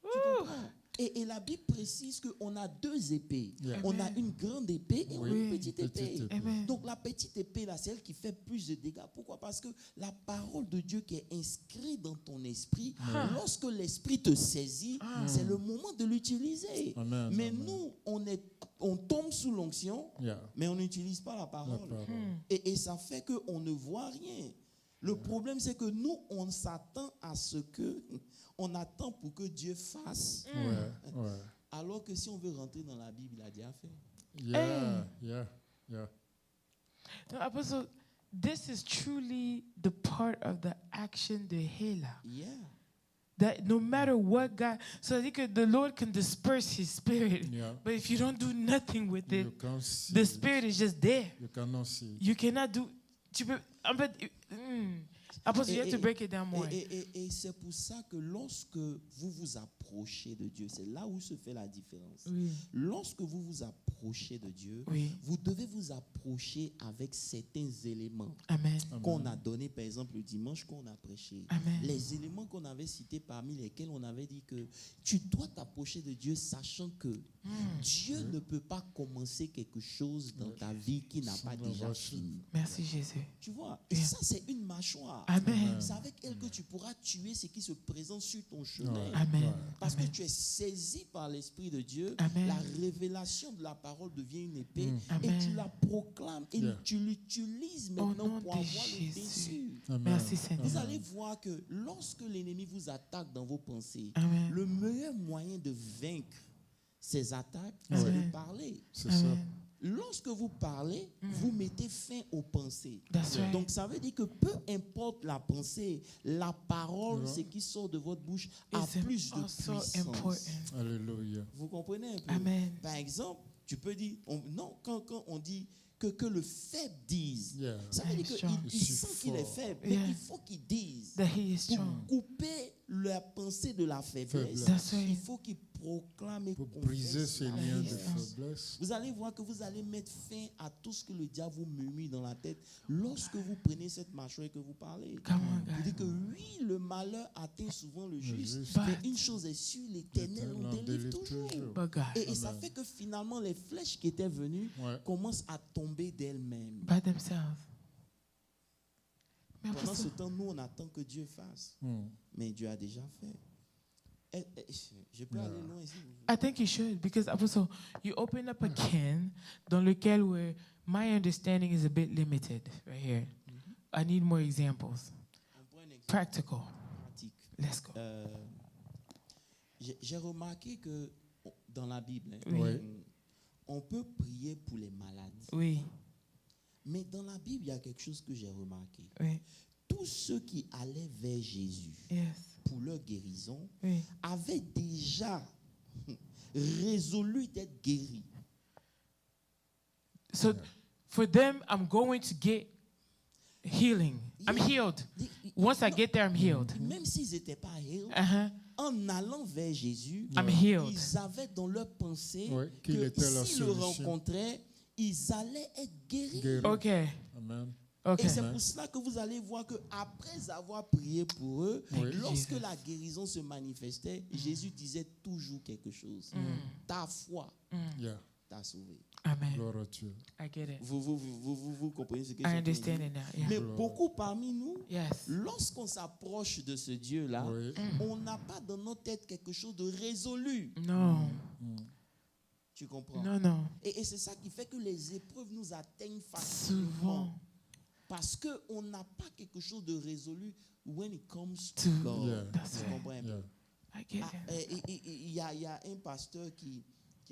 Tu comprends? Et la Bible précise qu'on a deux épées. Yeah. On a une grande épée et on a une petite épée. Amen. Donc la petite épée, là, c'est elle qui fait plus de dégâts. Pourquoi? Parce que la parole de Dieu qui est inscrite dans ton esprit, lorsque l'esprit te saisit, c'est le moment de l'utiliser. Amen, Mais amen. nous, on tombe sous l'onction, Yeah. mais on n'utilise pas la parole. La parole. Et ça fait qu'on ne voit rien. Le problème, c'est que nous, on s'attend à ce que, on attend pour que Dieu fasse. Ouais, ouais. Alors que si on veut rentrer dans la Bible, il a déjà fait. Yeah, yeah, yeah. No, Apostle, this is truly the part of the action de Hela. Yeah. That no matter what God, so I think the Lord can disperse His Spirit, Yeah. but if you don't do nothing with it, You can't see the it. Spirit is just there. You cannot see it. You cannot do. Tu peux, en fait, Apostle, you have to break it down more. Et c'est pour ça que lorsque vous vous approchez de Dieu, c'est là où se fait la différence. Oui. Lorsque vous vous approchez de Dieu, Oui. vous devez vous approcher avec certains éléments Amen. qu'on a donnés, par exemple, le dimanche qu'on a prêché. Amen. Les éléments qu'on avait cités, parmi lesquels on avait dit que tu dois t'approcher de Dieu sachant que Dieu ne peut pas commencer quelque chose dans ta vie qui n'a pas déjà fini. Merci Jésus. Tu vois, et ça c'est une mâchoire. Amen. C'est avec elle que tu pourras tuer ce qui se présente sur ton chemin. Amen. Parce Amen. que tu es saisi par l'Esprit de Dieu, Amen. la révélation de la parole devient une épée et Amen. tu la proclames et Yeah. tu l'utilises Au maintenant nom pour de avoir le Jésus. dessus. Amen. Merci Seigneur. Vous allez voir que lorsque l'ennemi vous attaque dans vos pensées, Amen. le meilleur moyen de vaincre ces attaques, c'est Amen. de parler. C'est ça. Amen. Lorsque vous parlez, vous mettez fin aux pensées. That's right. Donc ça veut dire que peu importe la pensée, la parole, ce qui sort de votre bouche, a It's plus de also puissance. important. Alléluia. Vous comprenez un peu? Amen. Par exemple, tu peux dire, quand on dit que le faible dise, Yeah. ça veut dire I'm qu'il strong. il sent qu'il est faible, mais Yeah. il faut qu'il dise. That He is Pour strong. couper la pensée de la faiblesse, That's right. il faut qu'il proclame et Pour confesse briser ces la liens de faiblesse. faiblesse. Vous allez voir que vous allez mettre fin à tout ce que le diable vous murmure dans la tête lorsque vous prenez cette mâchoire et que vous parlez. Come on, Vous dites God. que oui, le malheur atteint souvent le juste, juste. mais une chose est sûre, l'Éternel en délivre toujours. But God, Et ça fait que finalement, les flèches qui étaient venues Ouais. commencent à tomber d'elles-mêmes. by themselves. Mais Pendant ce Apostle, temps, nous, on attend que Dieu fasse. Mais Dieu a déjà fait. Je peux aller loin ici. I think you should, because Apostle, you open up a can dans lequel where my understanding is a bit limited right here. I need more examples. On prend un exemple Practical. pratique. Let's go. J'ai remarqué que dans la Bible, Oui. on peut prier pour les malades. Oui, Mais dans la Bible, il y a quelque chose que j'ai remarqué. oui, Tous ceux qui allaient vers Jésus yes, pour leur guérison oui. avaient déjà résolu d'être guéris. So for them, I'm going to get Healing. I'm healed. Once I get there, I'm healed. Même s'ils n'étaient pas healed, en allant vers Jésus, I'm healed. ils avaient dans leur pensée qu'il que était la s'ils le solution. rencontraient, ils allaient être guéris. OK. Amen. OK. Et c'est pour cela que vous allez voir qu'après avoir prié pour eux, lorsque la guérison se manifestait, Jésus disait toujours quelque chose. Ta foi t'a sauvé. Amen. Gloire à Dieu. I get it. Vous comprenez ce que I je veux understand dire? it now. Yeah. Mais beaucoup parmi nous, Yes. lorsqu'on s'approche de ce Dieu-là, on n'a pas dans notre tête quelque chose de résolu. Non. Tu comprends? Non, non. Et c'est ça qui fait que les épreuves nous atteignent facilement. Souvent. Parce qu'on n'a pas quelque chose de résolu when it comes to To God. Yeah. That's Tu right. comprends un peu? I get it. Il y a un pasteur qui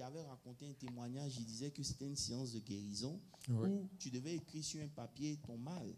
avait raconté un témoignage. Il disait que c'était une séance de guérison où tu devais écrire sur un papier ton mal.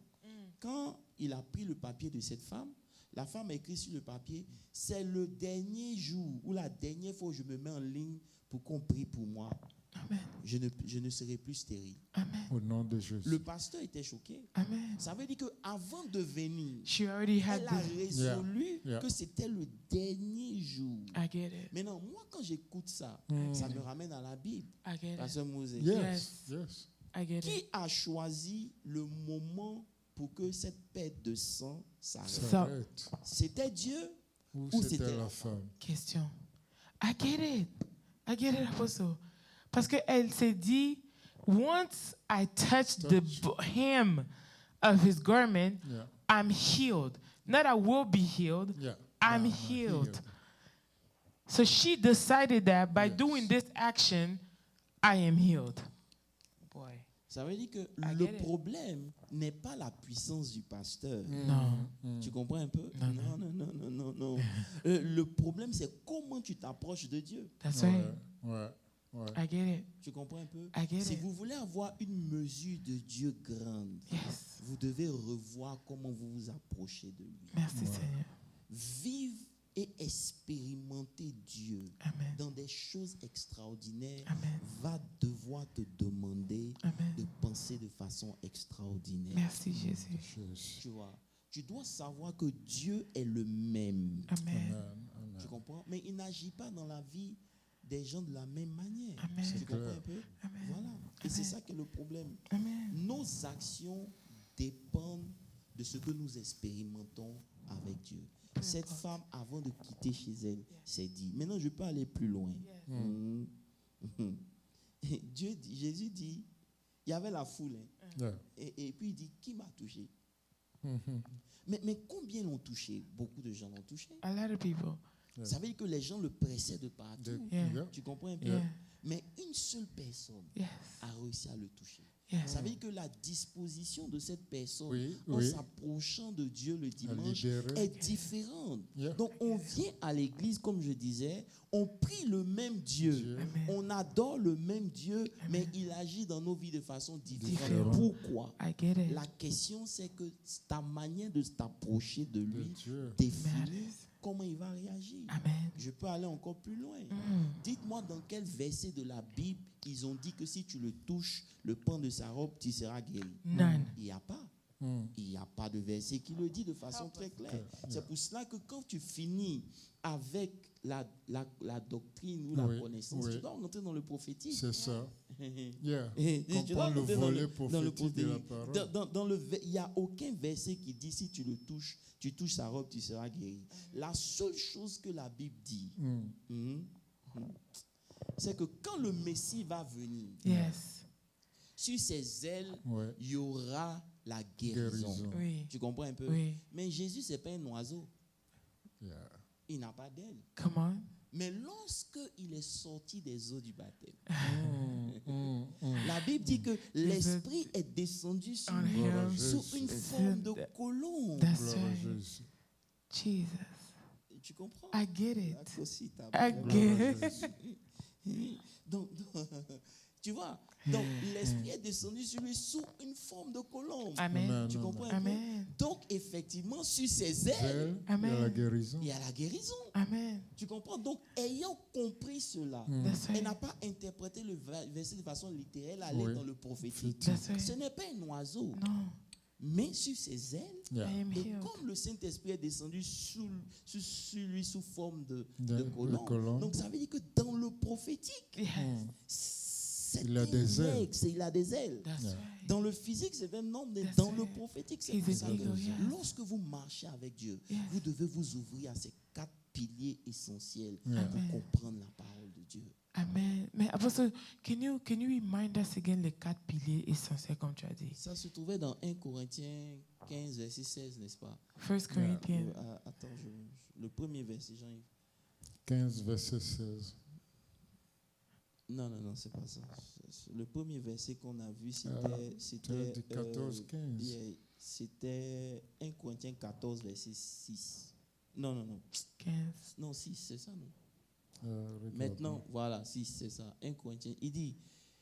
Quand il a pris le papier de cette femme, la femme a écrit sur le papier, c'est le dernier jour ou la dernière fois où je me mets en ligne pour qu'on prie pour moi. Amen. Je ne serai plus stérile. Amen. Au nom de Jésus. Le pasteur était choqué. Amen. Ça veut dire qu'avant de venir, She already had elle a this. résolu Yeah. que c'était le dernier jour. I get it. Maintenant, moi, quand j'écoute ça, ça me ramène à la Bible. I get it. Pasteur Mosé. Yes. Yes. I get Qui it. a choisi le moment pour que cette perte de sang s'arrête? Ça- Arrête. C'était Dieu Ou ou c'était c'était la la femme? Question. I get it. I get it, Apostle. Parce qu'elle s'est dit, once I touch the hem of his garment, Yeah. I'm healed. Not I will be healed. Yeah. I'm Yeah, healed. So she decided that by Yes. doing this action, I am healed. Boy. Ça veut dire que I le get it. problème n'est pas la puissance du pasteur. Non. Tu comprends un peu? Non, Non. Le problème, c'est comment tu t'approches de Dieu. That's right. Ouais. Ouais. I get it. Tu comprends un peu? I get Si it. vous voulez avoir une mesure de Dieu grande, Yes. vous devez revoir comment vous vous approchez de lui. Merci, Seigneur. Vivre et expérimenter Dieu Amen. dans des choses extraordinaires Amen. va devoir te demander Amen. de penser de façon extraordinaire. Merci, Jésus. Jésus. Tu vois, tu dois savoir que Dieu est le même. Amen. Amen. Amen. Tu comprends? Mais il n'agit pas dans la vie des gens de la même manière. Amen. Tu C'est comprends clair. un peu? Amen. Voilà. Et c'est ça qui est le problème. Amen. Nos actions dépendent de ce que nous expérimentons avec Dieu. Cette femme, avant de quitter chez elle, s'est dit, maintenant je peux aller plus loin. Jésus dit, il y avait la foule, hein. Yeah. Et puis il dit, qui m'a touché? Mhm. Mais combien l'ont touché? Beaucoup de gens l'ont touché. A lot of people. Ça veut dire que les gens le pressaient de partout. Yeah. Yeah. Tu comprends un peu? Yeah. Mais une seule personne Yes. a réussi à le toucher. Yes. Ça veut dire que la disposition de cette personne Oui, en oui. s'approchant de Dieu le À dimanche libérer. est différente. Yeah. Donc on vient à l'église, comme je disais, on prie le même Dieu, Dieu. Amen. on adore le même Dieu, mais il agit dans nos vies de façon différente. Différent. Pourquoi? I get it. La question c'est que ta manière de t'approcher de De lui Dieu. définit Matters. comment il va réagir. Amen. Je peux aller encore plus loin. Dites-moi dans quel verset de la Bible ils ont dit que si tu le touches, le pan de sa robe, tu seras guéri. None. Il n'y a pas. Mm. Il n'y a pas de verset qui le dit de façon très claire. C'est pour cela que quand tu finis avec la doctrine ou la Oui, connaissance, oui. tu dois rentrer dans le prophétique. C'est ça. Yeah. Tu dois Comprendre le rentrer volet dans le prophétique de la prophétique. parole. Il n'y a aucun verset qui dit si tu le touches, tu touches sa robe, tu seras guéri. La seule chose que la Bible dit, c'est que quand le Messie va venir, Yes. sur ses ailes, Ouais. il y aura la guérison. Guérison. Oui. Tu comprends un peu? Oui. Mais Jésus, ce n'est pas un oiseau. Yeah. Il n'a pas d'aile. Come on. Mais lorsqu'il est sorti des eaux du baptême, Mm. la Bible dit que l'Esprit est descendu sur On lui Gloire à him. sous Jésus. une forme de colombe. That's Gloire à right. Jésus. Jesus. Tu comprends? I get it. La cosita. I Gloire get à it. Jésus. Donc, tu vois, donc l'Esprit est descendu sur lui sous une forme de colombe. Amen. Tu comprends un peu? Amen. Donc, effectivement, sur ses ailes, Elle, il y a Amen. la guérison. il y a la guérison. Amen. Tu comprends? Donc, ayant compris cela, That's elle right. n'a pas interprété le verset de façon littérale, aller Oui. dans le prophétique. That's right. Ce n'est pas un oiseau. No. mais sur ses ailes, I am et healed. comme le Saint-Esprit est descendu sur lui sous forme de De colombe, donc ça veut dire que dans le prophétique, il a des ailes. Il a des ailes. That's Yeah. right. Dans le physique, c'est un nombre, mais That's dans le right. prophétique, c'est He's pour an ça que eagle, yes. lorsque vous marchez avec Dieu, Yes. vous devez vous ouvrir à ces 4 piliers essentiels Yeah. pour Amen. comprendre la parole de Dieu. Amen. Mais Apostle, can you remind us again les 4 piliers essentiels comme tu as dit? Ça se trouvait dans 1 Corinthiens 15, verset 16, n'est-ce pas? 1 Corinthians. Attends, le premier verset, Jean-Yves. 15, verset 16. Non, c'est pas ça. Le premier verset qu'on a vu, Tu as dit 14, 15. C'était 1 Corinthiens 14, verset 6. Non. 15. Non, 6, c'est ça, non? Regarde. Maintenant, voilà, 6, c'est ça. 1 Corinthiens. Il dit,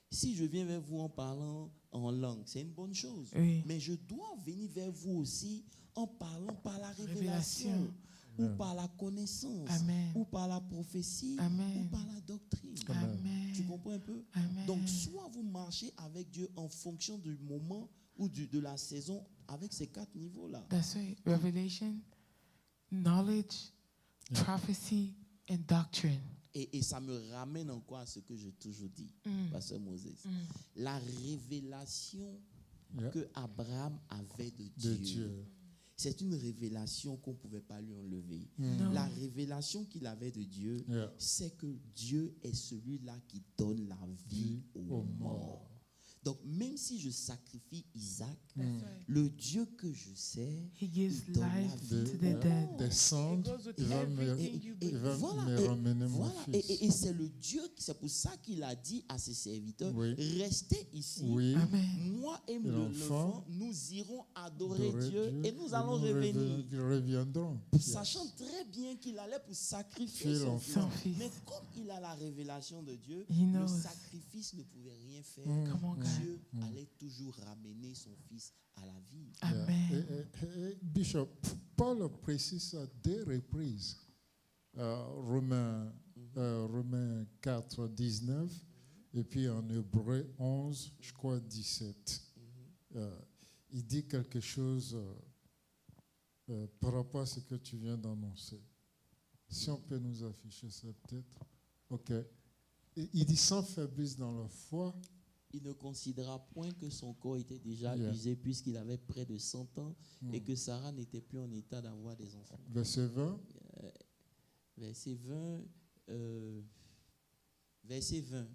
si je viens vers vous en parlant en langue, c'est une bonne chose. Oui. Mais je dois venir vers vous aussi en parlant par la révélation, Révélation. ou par la connaissance, Amen. ou par la prophétie, Amen. ou par la doctrine. Amen. Tu comprends un peu? Amen. Donc, soit vous marchez avec Dieu en fonction du moment ou de la saison avec ces 4 niveaux-là. That's right. Revelation, knowledge, Yeah. prophecy, and doctrine. Et ça me ramène encore à ce que j'ai toujours dit, Pasteur Moses. La révélation Yeah. que Abraham avait de De Dieu, Dieu. c'est une révélation qu'on ne pouvait pas lui enlever. Non. La révélation qu'il avait de Dieu, Yeah. c'est que Dieu est celui-là qui donne la vie aux morts. Donc, même si je sacrifie Isaac, That's right. le Dieu que je sais, He gives il donne la life vie to aux the morts. dead. Descendre, It goes with il va me, everything you il va Voilà, me ramener mon voilà. fils. Et c'est le Dieu, c'est pour ça qu'il a dit à ses serviteurs, Oui. restez ici, Oui, Amen. moi et l'enfant, l'enfant, nous irons adorer adorer Dieu, et nous allons nous revenir. reviendrons. Sachant très bien qu'il allait pour sacrifier Puis son l'enfant. fils. Son fils. Mais comme il a la révélation de Dieu, He le knows. sacrifice ne pouvait rien faire. Come on, God. Dieu allait toujours ramener son fils à la vie. Amen. Bishop, Paul précise à 2 reprises. Romains 4, 19, et puis en Hébreu 11, je crois 17. Il dit quelque chose par rapport à ce que tu viens d'annoncer. Si on peut nous afficher ça peut-être. OK. Il dit sans faiblesse dans la foi. Il ne considéra point que son corps était déjà Yeah. usé puisqu'il avait près de 100 ans et que Sarah n'était plus en état d'avoir des enfants. Verset 20. Verset 20. Verset 20.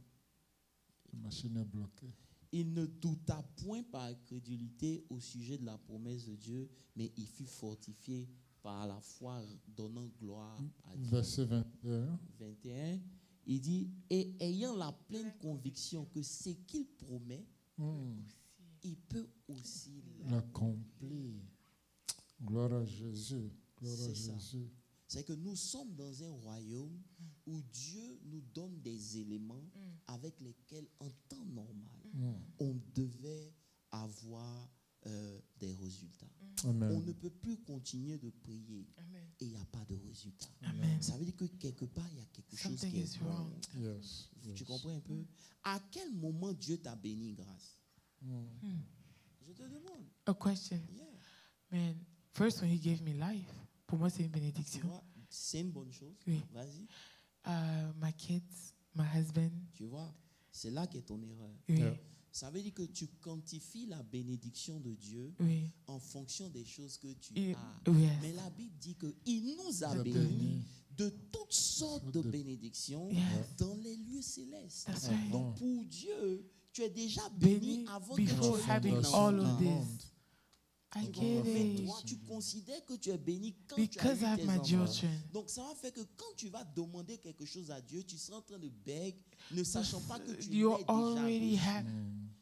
La machine est bloquée. Il ne douta point par incrédulité au sujet de la promesse de Dieu, mais il fut fortifié par la foi, donnant gloire à Dieu. Verset 21. 21, il dit, et ayant la pleine conviction que ce qu'il promet, il peut aussi l'accomplir. Gloire à Jésus. Gloire à C'est ça. Jésus. C'est que nous sommes dans un royaume où Dieu nous donne des éléments avec lesquels, en temps normal, on devait avoir des résultats. Amen. On ne peut plus continuer de prier Amen. et il n'y a pas de résultat. Amen. Ça veut dire que quelque part, il y a quelque chose Something qui is est wrong. bon. Yes, Tu yes. comprends un peu? À quel moment Dieu t'a béni grâce? Je te demande. A question. Yeah. Man, first when he gave me life, pour moi c'est une Tu bénédiction. vois, c'est une bonne chose. Oui. Vas-y. My kids, my husband. Tu vois, c'est là qu'est ton erreur. Oui. Yeah. Ça veut dire que tu quantifies la bénédiction de Dieu Oui. en fonction des choses que tu Et- as. yes. Mais la Bible dit qu'il nous a Il a bénis béni. de toutes sortes de bénédictions Yes. dans les lieux célestes. That's right. Donc pour Dieu, tu es déjà béni Béni avant before que tu having sois all of béni. this. I Tu get vois, mais it. toi, tu considères que tu es béni quand tu as Because I eu have tes my enfants. children. Donc ça va faire que quand tu vas demander quelque chose à Dieu, tu seras en train de beg, ne sachant pas que tu You l'es déjà already reçu. have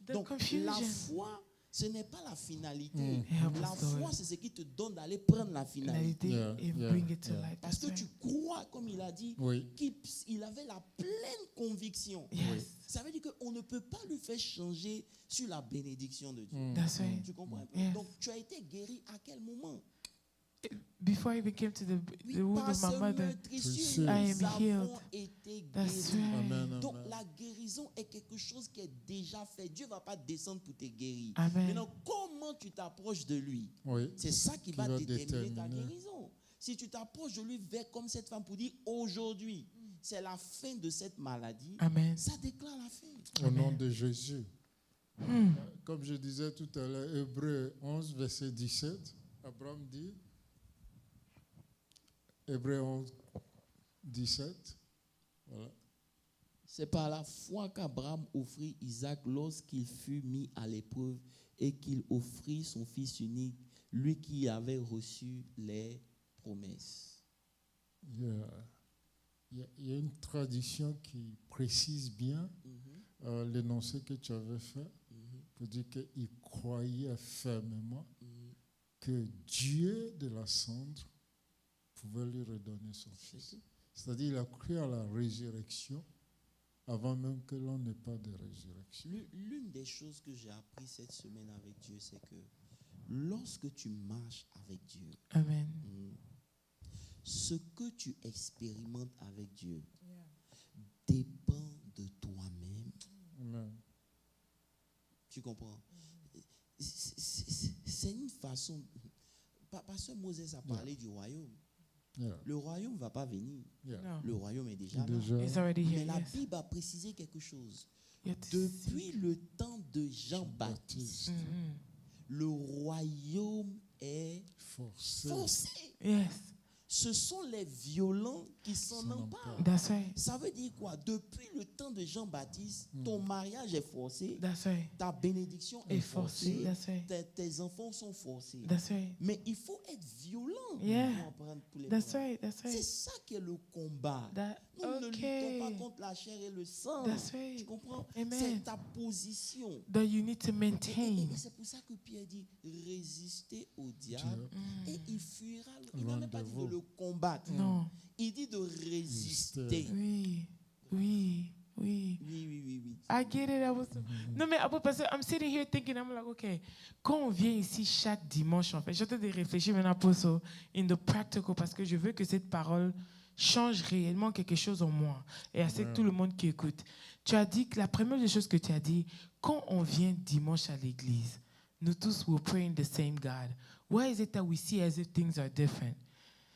the Donc la confusion. foi, ce n'est pas la finalité. Help La us, Lord. foi, c'est ce qui te donne d'aller prendre la finalité. Finalité Yeah, and yeah, bring it to yeah. life. Parce That's que tu right. crois, comme il a dit, Oui. qu'il avait la pleine conviction. Yes. Ça veut dire qu'on ne peut pas lui faire changer sur la bénédiction de Dieu. That's right. Tu comprends un peu? Yes. Donc tu as été guéri à quel moment? before I even came to the womb of my mother, I am healed. That's right. Amen, Donc amen. la guérison est quelque chose qui est déjà fait. Dieu ne va pas descendre pour te guérir. Amen. Maintenant, comment tu t'approches de lui? Oui. C'est ça qui va déterminer ta déterminer. guérison. Si tu t'approches de lui vers comme cette femme pour dire aujourd'hui, c'est la fin de cette maladie, Amen. ça déclare la fin. Au nom de Jésus. Comme je disais tout à l'heure, Hébreux 11, verset 17, Abraham dit, Hébreux 11, 17, voilà. C'est par la foi qu'Abraham offrit Isaac lorsqu'il fut mis à l'épreuve et qu'il offrit son fils unique, lui qui avait reçu les promesses. Il y a une tradition qui précise bien l'énoncé que tu avais fait pour dire qu'il croyait fermement que Dieu de la cendre pouvait lui redonner son fils. C'est-à-dire qu'il a cru à la résurrection avant même que l'on n'ait pas de résurrection. L'une des choses que j'ai appris cette semaine avec Dieu, c'est que lorsque tu marches avec Dieu, Amen. ce que tu expérimentes avec Dieu dépend de toi-même. Amen. Tu comprends? C'est une façon... Pasteur Moses a parlé du royaume. Yeah. Le royaume ne va pas venir. Yeah. No. Le royaume est déjà là. It's already here. Mais la Yes. Bible a précisé quelque chose. You have to Depuis le temps de Jean-Baptiste, le royaume est Forcé. forcé. Yes. Ce sont les violents qui s'en emparent. That's right. Ça veut dire quoi? Depuis le temps de Jean-Baptiste, ton mariage est forcé, That's right. ta bénédiction est Et forcé. forcée, That's right. tes enfants sont forcés. That's right. Mais il faut être violent Yeah. pour en prendre tous les That's points. right. That's C'est right. ça qui est le combat. Nous ne luttons pas contre la chair et le sang. That's right. Tu comprends? Amen. C'est ta position. That you need to maintain. Et c'est pour ça que Pierre dit résistez au diable et il fuira. Il n'a Loin même pas de dit vous. de le combattre. Non. Il dit de résister. Oui. Oui. Oui. Oui. I get it. Non, mais parce que I'm sitting here thinking, I'm like, okay, quand on vient ici chaque dimanche, en fait, j'étais de réfléchir maintenant pour ça, in the practical, parce que je veux que cette parole change réellement quelque chose en moi et à tout le monde qui écoute. Tu as dit que la première des choses que tu as dit, quand on vient dimanche à l'église, nous tous we're praying the same God. Why is it that we see as if things are different?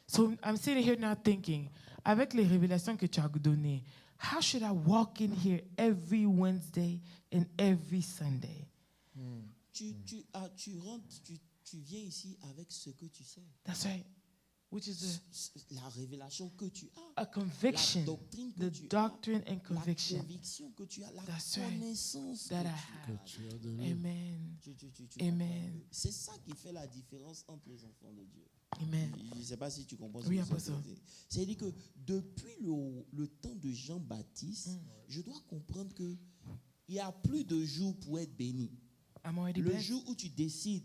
So I'm sitting here now thinking, avec les révélations que tu as données, how should I walk in here every Wednesday and every Sunday? Tu rentres, tu viens ici avec ce que tu sais. That's right. Which is La révélation que tu as. a conviction. La doctrine que The tu doctrine as. and conviction La conviction que tu as. La That's right. connaissance that I que have. Tu as de lui. Amen. tu Amen. comprends. C'est ça qui fait la différence entre les enfants de Dieu. Amen. Je ne sais pas si tu comprends ce Oui, que je apostle. veux dire. C'est-à-dire que depuis le temps de Jean-Baptiste, je dois comprendre qu'il n'y a plus de jour pour être béni. I'm already Le blessed. jour où tu décides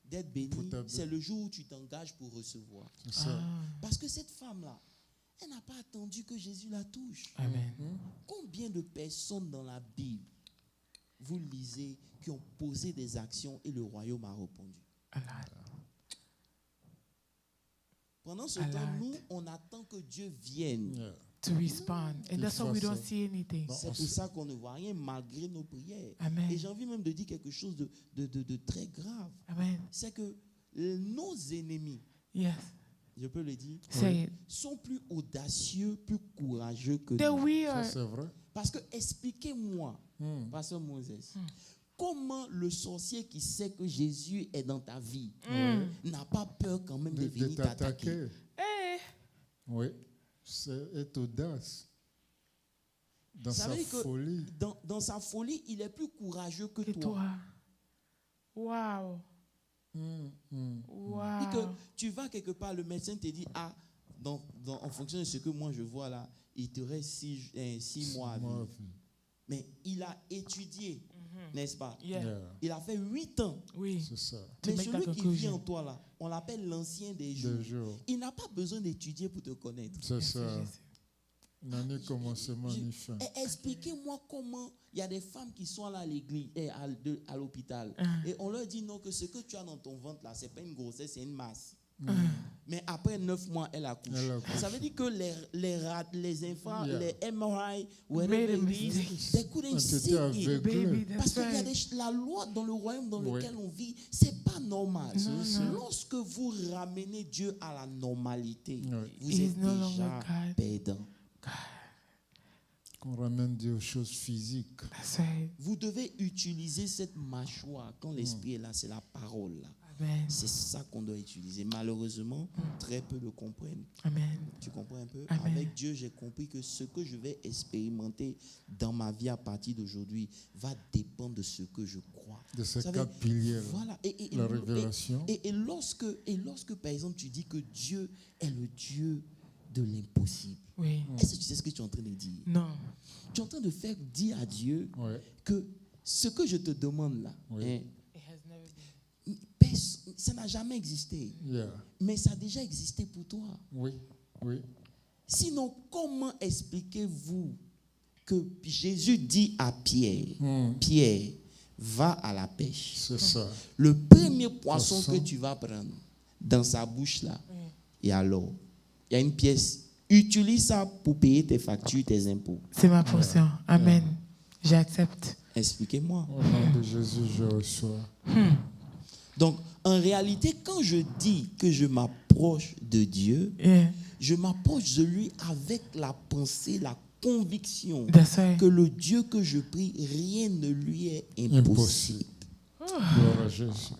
d'être béni, Pour ta- c'est le jour où tu t'engages pour recevoir. C'est ça. Parce que cette femme-là, elle n'a pas attendu que Jésus la touche. Amen. Combien de personnes dans la Bible, vous lisez, qui ont posé des actions et le royaume a répondu? A lot. Pendant ce A temps, lot. nous, on attend que Dieu vienne. Yeah. To respond. And that's why we don't façon. see anything. C'est pour ça qu'on ne voit rien malgré nos prières. Amen. Et j'ai envie même de dire quelque chose de très grave. Amen. C'est que nos ennemis, Yes. je peux le dire, Say it. sont plus audacieux, plus courageux que That nous. we Ça, are. c'est vrai. Parce que expliquez-moi, Pasteur Moses, comment le sorcier qui sait que Jésus est dans ta vie n'a pas peur quand même de De venir t'attaquer? t'attaquer. Hey. Oui. C'est être audace. Dans Ça sa veut dire que folie. dans sa folie, il est plus courageux que Que toi. toi. Wow. Wow. Et que tu vas quelque part, le médecin te dit, en fonction de ce que moi je vois là, il te reste 6 mois à vivre. Mais il a étudié, n'est-ce pas? Yeah. Yeah. Il a fait 8 ans. Oui. C'est ça. To Mais make that celui qui conclusion. vit en toi là, on l'appelle l'ancien des jours. Deux jours. Il n'a pas besoin d'étudier pour te connaître. C'est Merci, ça. Jésus. Il n'a ni commencement ni fin. Expliquez-moi comment il y a des femmes qui sont là à l'église, à l'hôpital, et on leur dit non, que ce que tu as dans ton ventre là, c'est pas une grossesse, c'est une masse. Mais après 9 mois, elle accouche. Ça veut dire que les enfants, les MRI, they couldn't see it. Parce que la loi dans le royaume dans lequel on vit, c'est pas normal. Lorsque vous ramenez Dieu à la normalité, vous êtes déjà perdant. Qu'on ramène Dieu aux choses physiques. Vous devez utiliser cette mâchoire quand l'esprit est là, c'est la parole là. Amen. C'est ça qu'on doit utiliser. Malheureusement, très peu le comprennent. Amen. Tu comprends un peu? Amen. Avec Dieu, j'ai compris que ce que je vais expérimenter dans ma vie à partir d'aujourd'hui va dépendre de ce que je crois. De ces 4 piliers. Voilà. La révélation. Et lorsque, par exemple, tu dis que Dieu est le Dieu de l'impossible. Oui. Est-ce que tu sais ce que tu es en train de dire? Non. Tu es en train de faire dire à Dieu que ce que je te demande là, ça n'a jamais existé. Mais ça a déjà existé pour toi. Oui. Sinon, comment expliquez-vous que Jésus dit à Pierre, Pierre, va à la pêche. C'est ça. Le premier poisson que tu vas prendre dans sa bouche là, et alors, il y a une pièce. Utilise ça pour payer tes factures, tes impôts. C'est ma portion. Amen. J'accepte. Expliquez-moi. Au nom de Jésus, je reçois. Donc, en réalité, quand je dis que je m'approche de Dieu, je m'approche de lui avec la pensée, la conviction que le Dieu que je prie, rien ne lui est impossible. Gloire à Jésus.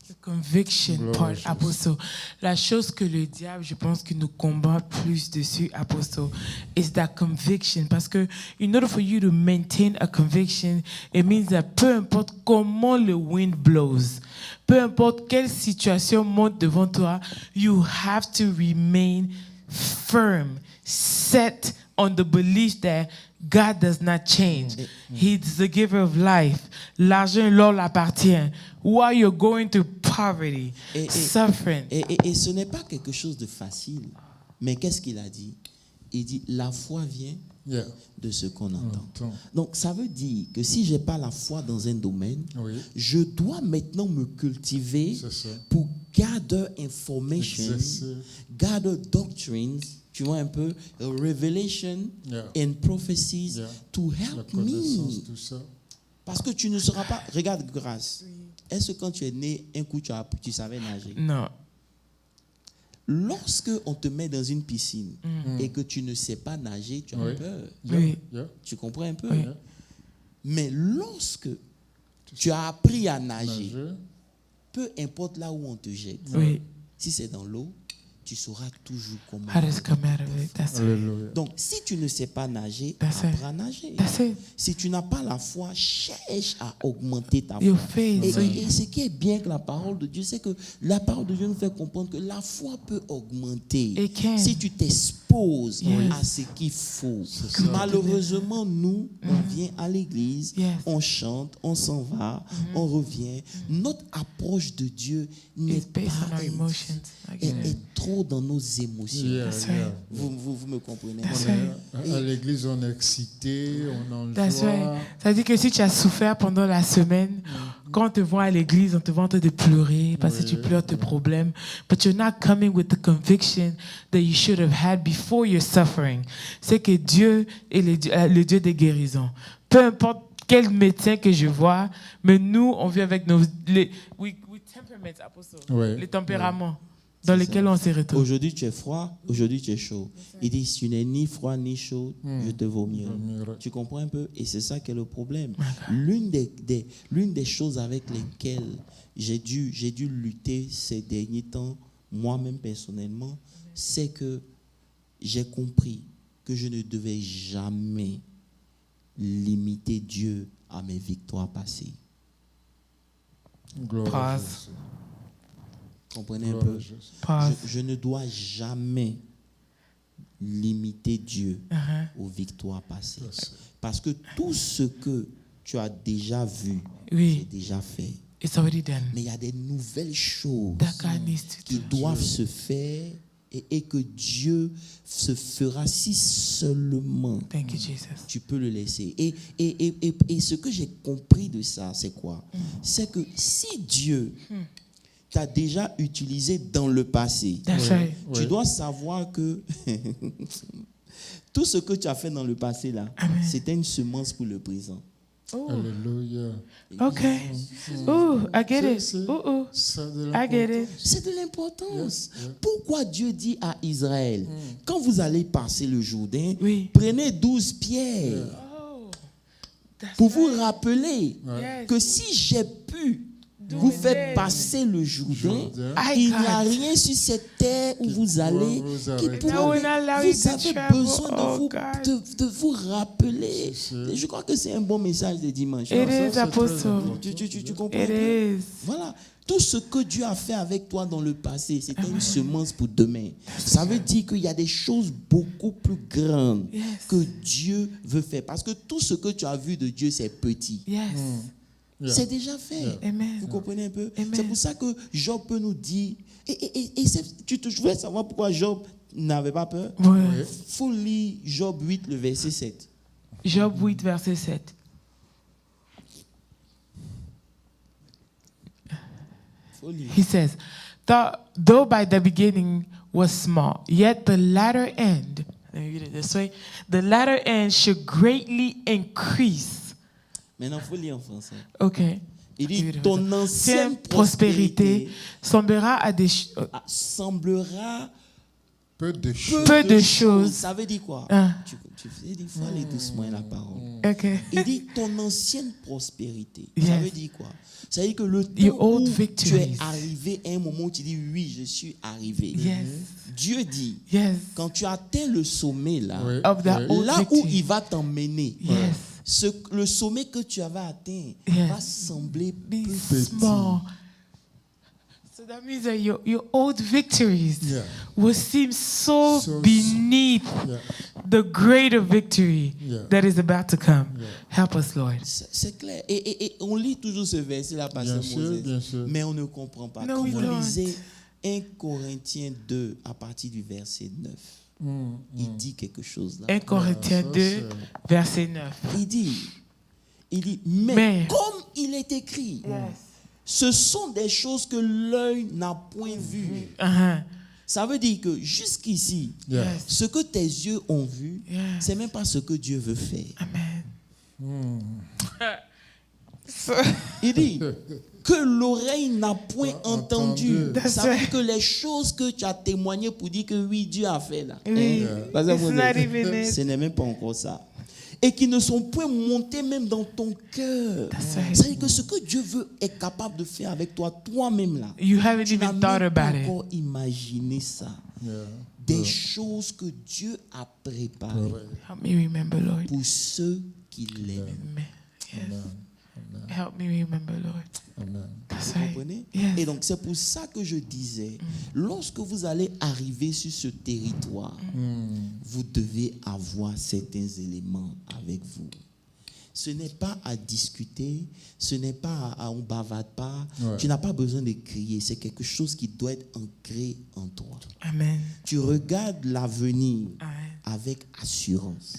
The conviction part, Apostle. La chose que le diable, je pense, qu'il nous combat plus dessus, Apostle, is that conviction. Parce que, in order for you to maintain a conviction, it means that peu importe comment le wind blows, peu importe quelle situation monte devant toi, you have to remain firm, set on the belief that God does not change. He's the giver of life. L'argent, l'or l'appartient. While you're going through poverty, suffering. Et ce n'est pas quelque chose de facile. Mais qu'est-ce qu'il a dit? Il dit, la foi vient de ce qu'on entend. Donc, ça veut dire que si je n'ai pas la foi dans un domaine, je dois maintenant me cultiver pour gather information, gather doctrines, tu vois un peu, revelation and prophecies to help me. Parce que tu ne seras pas... Regarde, Grâce. Est-ce que quand tu es né, un coup, tu savais nager? Non. Lorsque on te met dans une piscine et que tu ne sais pas nager, tu as peur. Tu comprends un peu? Mais lorsque tu as appris à nager, peu importe là où on te jette, si c'est dans l'eau, tu sauras toujours comment. Donc, si tu ne sais pas nager, apprends à nager. Si tu n'as pas la foi, cherche à augmenter ta foi. Et ce qui est bien avec la parole de Dieu, c'est que la parole de Dieu nous fait comprendre que la foi peut augmenter si tu t'exposes à ce qu'il faut. Malheureusement, nous, on vient à l'église, on chante, on s'en va, on revient. Notre approche de Dieu n'est pas est trop dans nos émotions. Vous me comprenez? À l'église, on est excité, on en joie. Ça veut dire que si tu as souffert pendant la semaine, quand on te voit à l'église, on te voit en train de pleurer parce que tu pleures tes problèmes. But you're not coming with the conviction that you should have had before your suffering. C'est que Dieu est le Dieu des guérisons. Peu importe quel médecin que je vois, mais nous, on vit avec les tempéraments. Dans lesquels on se retrouve. Aujourd'hui, tu es froid, aujourd'hui, tu es chaud. Il dit, si tu n'es ni froid ni chaud, je te vomir. Tu comprends un peu? Et c'est ça qui est le problème. L'une des choses avec lesquelles j'ai dû lutter ces derniers temps, moi-même personnellement, c'est que j'ai compris que je ne devais jamais limiter Dieu à mes victoires passées. Pause. Comprenez un peu. Je ne dois jamais limiter Dieu aux victoires passées. Parce que tout ce que tu as déjà vu, c'est déjà fait. Mais il y a des nouvelles choses qui doivent se faire et que Dieu se fera si seulement tu peux le laisser. Et ce que j'ai compris de ça, c'est quoi? C'est que si Dieu t'as déjà utilisé dans le passé. Tu dois savoir que tout ce que tu as fait dans le passé là, c'était une semence pour le présent. Alléluia. Okay. I get it. I get it. C'est de l'importance. Pourquoi Dieu dit à Israël, quand vous allez passer le Jourdain, prenez 12 pierres pour vous rappeler que si j'ai pu vous faire passer le Jourdain, il n'y a rien sur cette terre où vous allez qui pourra. Vous avez besoin de vous rappeler. Je crois que c'est un bon message de dimanche. Tu comprends? Voilà. Tout ce que Dieu a fait avec toi dans le passé, c'était une semence pour demain. Ça veut dire qu'il y a des choses beaucoup plus grandes que Dieu veut faire. Parce que tout ce que tu as vu de Dieu, c'est petit. C'est déjà fait. Vous comprenez un peu? C'est pour ça que Job peut nous dire. Je voulais savoir pourquoi Job n'avait pas peur. Il faut lire Job 8, le verset 7. Job 8, verset 7. He says, though by the beginning was small, yet the latter end, let me read it this way, the latter end should greatly increase. Maintenant, il faut lire en français. OK. Il dit, ton ancienne prospérité semblera à des semblera peu de choses. Ça veut dire quoi? Tu faut aller doucement la parole. Okay. Il dit, ton ancienne prospérité. Ça veut dire quoi? Ça veut dire que le temps où tu es arrivé à un moment où tu dis, oui, je suis arrivé. Dieu dit, quand tu atteins le sommet là, là où il va t'emmener, le sommet que tu avais atteint va sembler plus small. So that means that your old victories will seem so beneath the greater victory that is about to come. Help us, Lord. C'est clair. Et on lit toujours ce verset-là, Pasteur Moses, mais on ne comprend pas. Quand vous lisez 1 Corinthiens 2 à partir du verset 9, il dit quelque chose là. 1 Corinthiens 2, verset 9. Il dit, mais comme il est écrit, ce sont des choses que l'œil n'a point vues. Ça veut dire que jusqu'ici, ce que tes yeux ont vu, c'est même pas ce que Dieu veut faire. Amen. Il dit que l'oreille n'a point entendu. Ça veut dire que les choses que tu as témoignées pour dire que oui, Dieu a fait là. Ce n'est même pas encore ça. Et qui ne sont point montés même dans ton cœur. C'est-à-dire que ce que Dieu veut est capable de faire avec toi, toi-même là. Tu n'as même pas encore imaginé ça. Des choses que Dieu a préparées pour ceux qui l'aiment. Help me remember, Lord. Vous comprenez? Et donc c'est pour ça que je disais, lorsque vous allez arriver sur ce territoire, vous devez avoir certains éléments avec vous. Ce n'est pas à discuter, ce n'est pas on ne bavarde pas. Tu n'as pas besoin de crier, c'est quelque chose qui doit être ancré en toi. Amen. Tu regardes l'avenir avec assurance.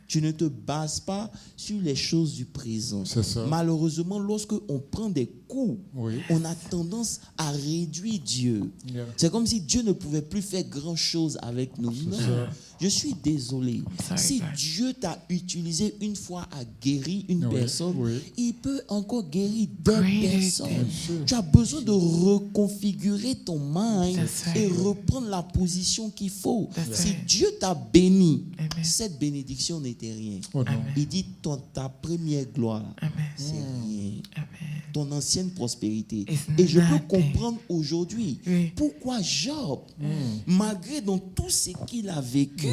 Tu ne te bases pas sur les choses du présent. Malheureusement, lorsque on prend des coups, on a tendance à réduire Dieu. C'est comme si Dieu ne pouvait plus faire grand-chose avec nous. Non. Je suis désolé. Si Dieu t'a utilisé une fois à guérir une personne, il peut encore guérir d'autres personnes. Tu as besoin de reconfigurer ton mind et reprendre la position qu'il faut. Si Dieu t'a béni, cette bénédiction n'était rien. Il dit ta première gloire, c'est rien. Ton ancienne prospérité. Et je peux comprendre aujourd'hui pourquoi Job, malgré dans tout ce qu'il a vécu,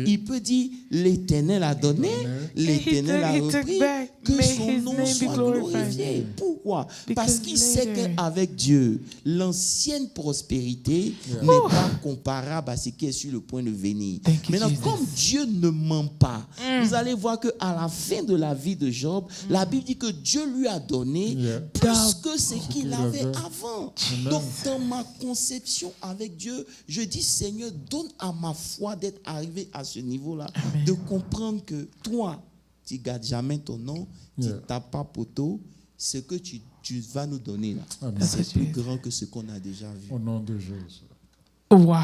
il peut dire l'Éternel a donné, l'Éternel a repris, que son nom soit glorifié. Pourquoi? Parce qu'il sait qu'avec Dieu, l'ancienne prospérité n'est pas comparable à ce qui est sur le point de venir. Maintenant, comme Dieu ne ment pas, vous allez voir qu'à la fin de la vie de Job, la Bible dit que Dieu lui a donné plus que ce qu'il avait avant. Donc, dans ma conception avec Dieu, je dis, Seigneur, donne à ma foi d'être arrivé à ce niveau-là, de comprendre que toi, tu ne gardes jamais ton nom, tu ne tapes pas poteau. ce que tu vas nous donner là, c'est plus grand que ce qu'on a déjà vu. Au nom de Jésus. Wow.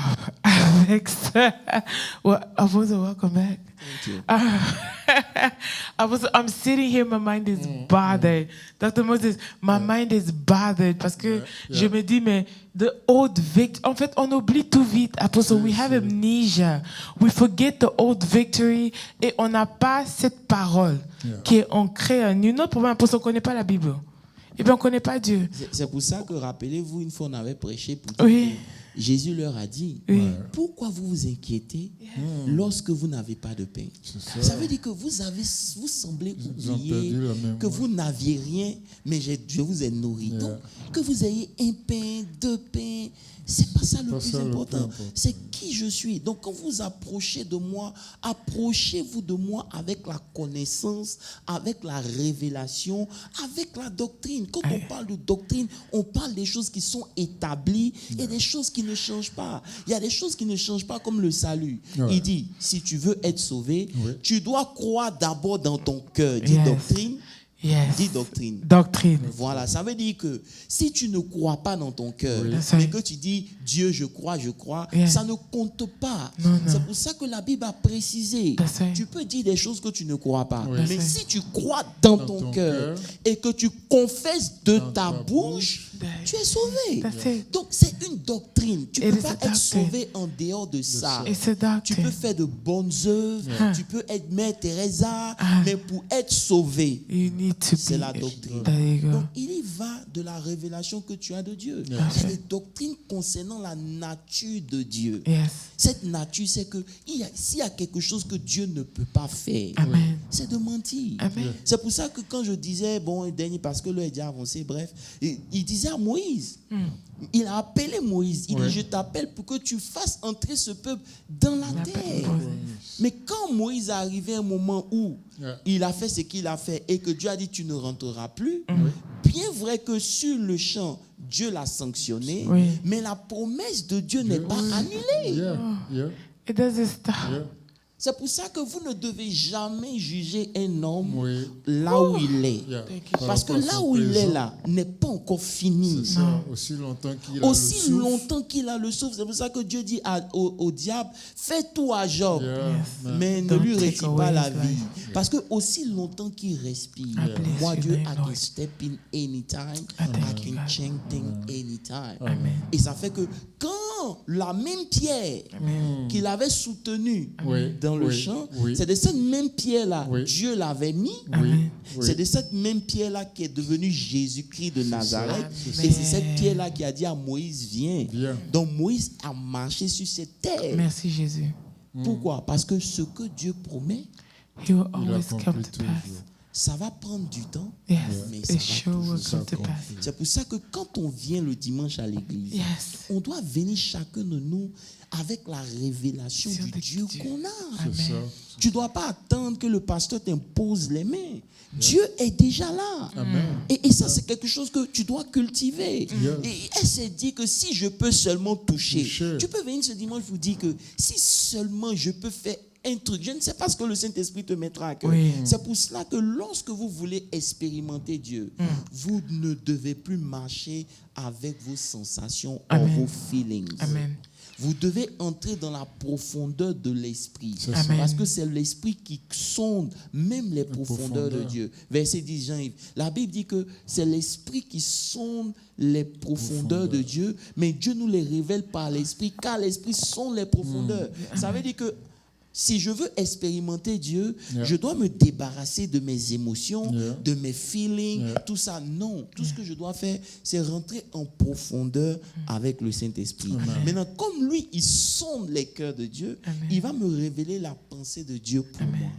Avec ça, welcome back. I'm sitting here, my mind is bothered. Dr. Moses, my mind is bothered parce que je me dis, mais the old victory, en fait, on oublie tout vite. Apostle, we have amnesia. We forget the old victory et on n'a pas cette parole qui est ancrée en nous. Notre problème, Apostle, on ne connaît pas la Bible. Et bien, on ne connaît pas Dieu. C'est pour ça que, rappelez-vous, une fois, on avait prêché pour dire que Jésus leur a dit, pourquoi vous vous inquiétez lorsque vous n'avez pas de pain? Ça veut dire que vous semblez oublier que vous n'aviez rien, mais je vous ai nourri. Donc, que vous ayez un pain, deux pains, c'est pas ça le plus important. C'est qui je suis. Donc, quand vous approchez de moi, approchez-vous de moi avec la connaissance, avec la révélation, avec la doctrine. Quand on parle de doctrine, on parle des choses qui sont établies et des choses qui ne changent pas. Il y a des choses qui ne changent pas comme le salut. Il dit, si tu veux être sauvé, tu dois croire d'abord dans ton cœur. Dis doctrine. Dis doctrine. Doctrine. Voilà, ça veut dire que si tu ne crois pas dans ton cœur, mais que tu dis Dieu, je crois, ça ne compte pas. C'est pour ça que la Bible a précisé. Tu peux dire des choses que tu ne crois pas, mais si tu crois dans ton cœur et que tu confesses de ta bouche, tu es sauvé. Donc c'est une doctrine. Tu ne peux pas être sauvé en dehors de ça. Tu peux faire de bonnes œuvres, tu peux être Mère Teresa, mais pour être sauvé, c'est la doctrine. Donc, il y va de la révélation que tu as de Dieu. C'est des doctrines concernant la nature de Dieu. Cette nature, c'est que s'il y a quelque chose que Dieu ne peut pas faire, c'est de mentir. C'est pour ça que quand je disais, parce que l'heure est déjà avancé, bref, il disait à Moïse, il a appelé Moïse, il dit, je t'appelle pour que tu fasses entrer ce peuple dans la terre. Mais quand Moïse est arrivé à un moment où il a fait ce qu'il a fait et que Dieu a dit, tu ne rentreras plus, bien vrai que sur le champ, Dieu l'a sanctionné, mais la promesse de Dieu n'est pas annulée. It doesn't stop. C'est pour ça que vous ne devez jamais juger un homme là où il est. Parce que là où il est là n'est pas encore fini. Aussi longtemps qu'il a le souffle. C'est pour ça que Dieu dit au diable, fais tout à Job, mais ne lui retire pas la vie. Parce que aussi longtemps qu'il respire, moi Dieu, I can step in anytime, I can change things anytime. Et ça fait que quand la même pierre qu'il avait soutenue dans le champ, c'est de cette même pierre-là Dieu l'avait mis. C'est de cette même pierre-là qui est devenue Jésus-Christ de Nazareth. Et c'est cette pierre-là qui a dit à Moïse, viens. Donc Moïse a marché sur cette terre. Merci Jésus. Pourquoi? Parce que ce que Dieu promet, He will always come to pass. Ça va prendre du temps, mais it ça va will come to pass. C'est pour ça que quand on vient le dimanche à l'église, on doit venir chacun de nous avec la révélation du Dieu qu'on a. Tu ne dois pas attendre que le pasteur t'impose les mains. Dieu est déjà là. Et ça, c'est quelque chose que tu dois cultiver. Et elle s'est dit que si je peux seulement toucher, tu peux venir ce dimanche vous dire que si seulement je peux faire un truc, je ne sais pas ce que le Saint-Esprit te mettra à cœur. C'est pour cela que lorsque vous voulez expérimenter Dieu, vous ne devez plus marcher avec vos sensations ou vos feelings. Vous devez entrer dans la profondeur de l'esprit. Parce que c'est l'esprit qui sonde même les profondeurs de Dieu. Verset 10, Jean-Yves. La Bible dit que c'est l'esprit qui sonde les profondeurs de Dieu, mais Dieu nous les révèle par l'esprit, car l'esprit sonde les profondeurs. Ça veut dire que si je veux expérimenter Dieu, je dois me débarrasser de mes émotions, de mes feelings, tout ça. Non, tout ce que je dois faire, c'est rentrer en profondeur avec le Saint-Esprit. Maintenant, comme lui, il sonde les cœurs de Dieu, il va me révéler la pensée de Dieu pour moi.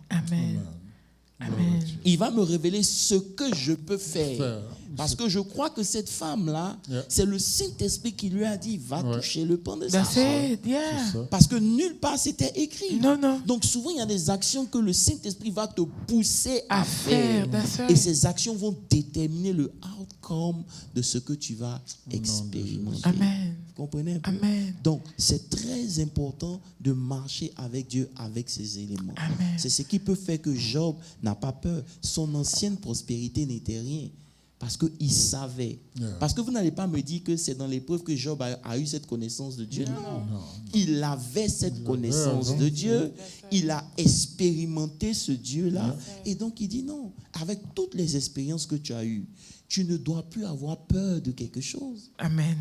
Il va me révéler ce que je peux faire. Parce que je crois que cette femme-là, c'est le Saint-Esprit qui lui a dit, va toucher le pan de sa robe. Parce que nulle part c'était écrit. Donc souvent, il y a des actions que le Saint-Esprit va te pousser à faire. Et ces actions vont déterminer le outcome de ce que tu vas expérimenter. Vous comprenez un peu? Donc, c'est très important de marcher avec Dieu, avec ces éléments. C'est ce qui peut faire que Job n'a pas peur. Son ancienne prospérité n'était rien. Parce qu'il savait. Parce que vous n'allez pas me dire que c'est dans l'épreuve que Job a eu cette connaissance de Dieu. Non. Il avait cette connaissance de Dieu. Il a expérimenté ce Dieu-là. Et donc il dit non. Avec toutes les expériences que tu as eues, tu ne dois plus avoir peur de quelque chose. Amen.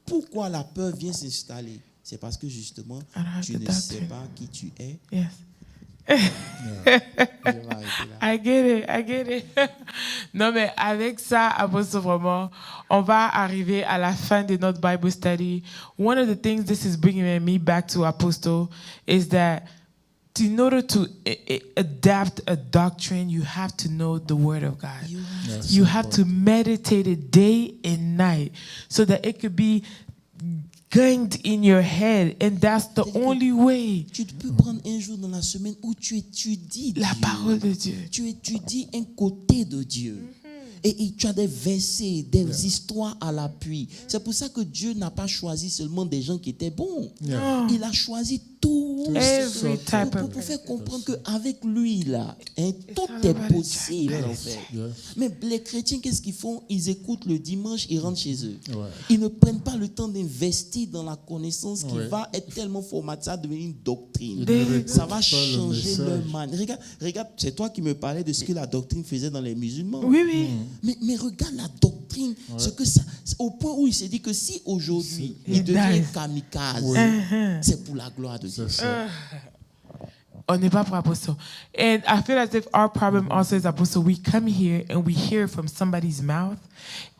Pourquoi la peur vient s'installer? C'est parce que justement, tu ne sais pas qui tu es. Yes. I get it. Non, mais avec ça, Apostle, vraiment, on va arriver à la fin de notre Bible study. One of the things this is bringing me back to Apostle is that in order to adapt a doctrine, you have to know the Word of God. You have to meditate it day and night so that it could be gained in your head, and that's the only way. Tu peux prendre un jour dans la semaine où tu étudies la parole de Dieu. Tu étudies un côté de Dieu. Et tu as des versets, des histoires à l'appui. C'est pour ça que Dieu n'a pas choisi seulement des gens qui étaient bons. Il a choisi tout pour faire comprendre qu'avec lui, là, tout est possible. En fait. Mais les chrétiens, qu'est-ce qu'ils font? Ils écoutent le dimanche, ils rentrent chez eux. Ils ne prennent pas le temps d'investir dans la connaissance qui va être tellement formatée, ça va devenir une doctrine. Ça va changer leur manière. Regarde, c'est toi qui me parlais de ce que la doctrine faisait dans les musulmans. Oui. Mais regarde la doctrine, ce que ça, au point où il s'est dit que si aujourd'hui il devient kamikaze, c'est pour la gloire de Dieu. On n'est pas pour Apostle. And I feel as if our problem also is Apostle. We come here and we hear from somebody's mouth,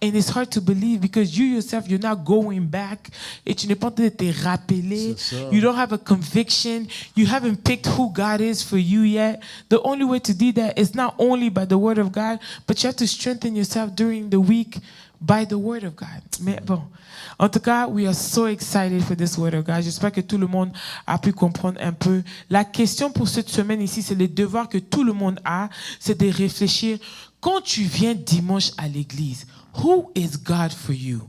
and it's hard to believe because you yourself, you're not going back. Et tu n'es pas en train de te rappeler. You don't have a conviction. You haven't picked who God is for you yet. The only way to do that is not only by the Word of God, but you have to strengthen yourself during the week by the Word of God. Mais bon, en tout cas, we are so excited for this Word of God. J'espère que tout le monde a pu comprendre un peu. La question pour cette semaine ici, c'est le devoir que tout le monde a, c'est de réfléchir. Quand tu viens dimanche à l'église, who is God for you?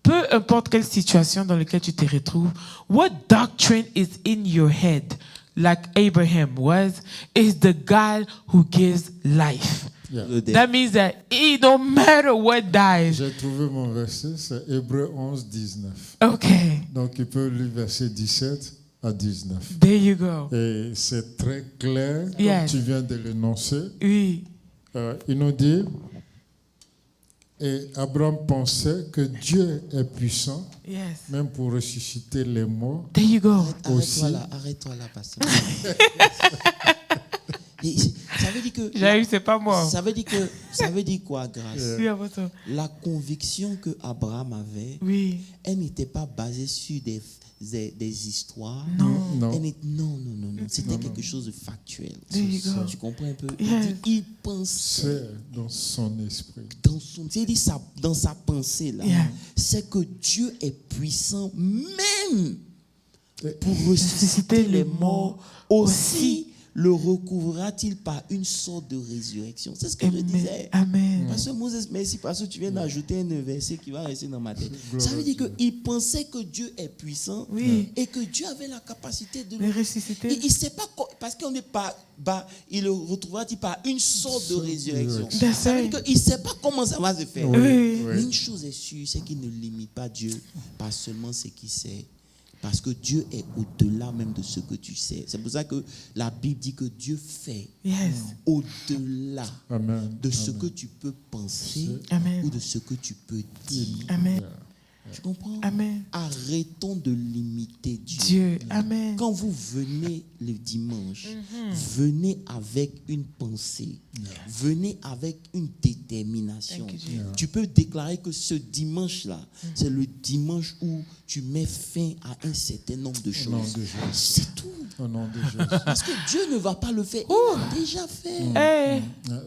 Peu importe quelle situation dans laquelle tu te retrouves, what doctrine is in your head, like Abraham was, is the God who gives life. That means that it don't matter what dies. J'ai trouvé mon verset, c'est Hébreux 11, 19. Okay. Donc il peut lire verset 17 à 19. There you go. Et c'est très clair, comme tu viens de l'énoncer. Oui. Il nous dit, et Abraham pensait que Dieu est puissant, même pour ressusciter les morts. There you go. Arrête-toi là, pasteur. Ça veut dire que c'est pas moi. Ça veut dire quoi, grâce? La conviction que Abraham avait, elle n'était pas basée sur des histoires. Non. Non. C'était quelque chose de factuel. Tu comprends un peu? Il pensait dans son esprit. Dans sa pensée là, c'est que Dieu est puissant même pour ressusciter les morts aussi. Le recouvrira-t-il par une sorte de résurrection? C'est ce que je disais. Amen. Parce que Moses, merci parce que tu viens d'ajouter un verset qui va rester dans ma tête. Ça veut dire qu'il pensait que Dieu est puissant et que Dieu avait la capacité de le ressusciter. Il ne sait pas parce qu'on n'est pas il le retrouvera-t-il par une sorte de résurrection. Ça veut dire qu'il ne sait pas comment ça va se faire. Mais une chose est sûre, c'est qu'il ne limite pas Dieu par seulement ce qu'il sait. Parce que Dieu est au-delà même de ce que tu sais. C'est pour ça que la Bible dit que Dieu fait au-delà de ce que tu peux penser ou de ce que tu peux dire. Amen. Tu comprends? Amen. Arrêtons de limiter Dieu. Amen. Quand vous venez le dimanche, venez avec une pensée. Venez avec une détermination. Tu peux déclarer que ce dimanche-là, c'est le dimanche où tu mets fin à un certain nombre de choses. C'est tout. Au nom de Jésus. Parce que Dieu ne va pas le faire. Il l'a déjà fait.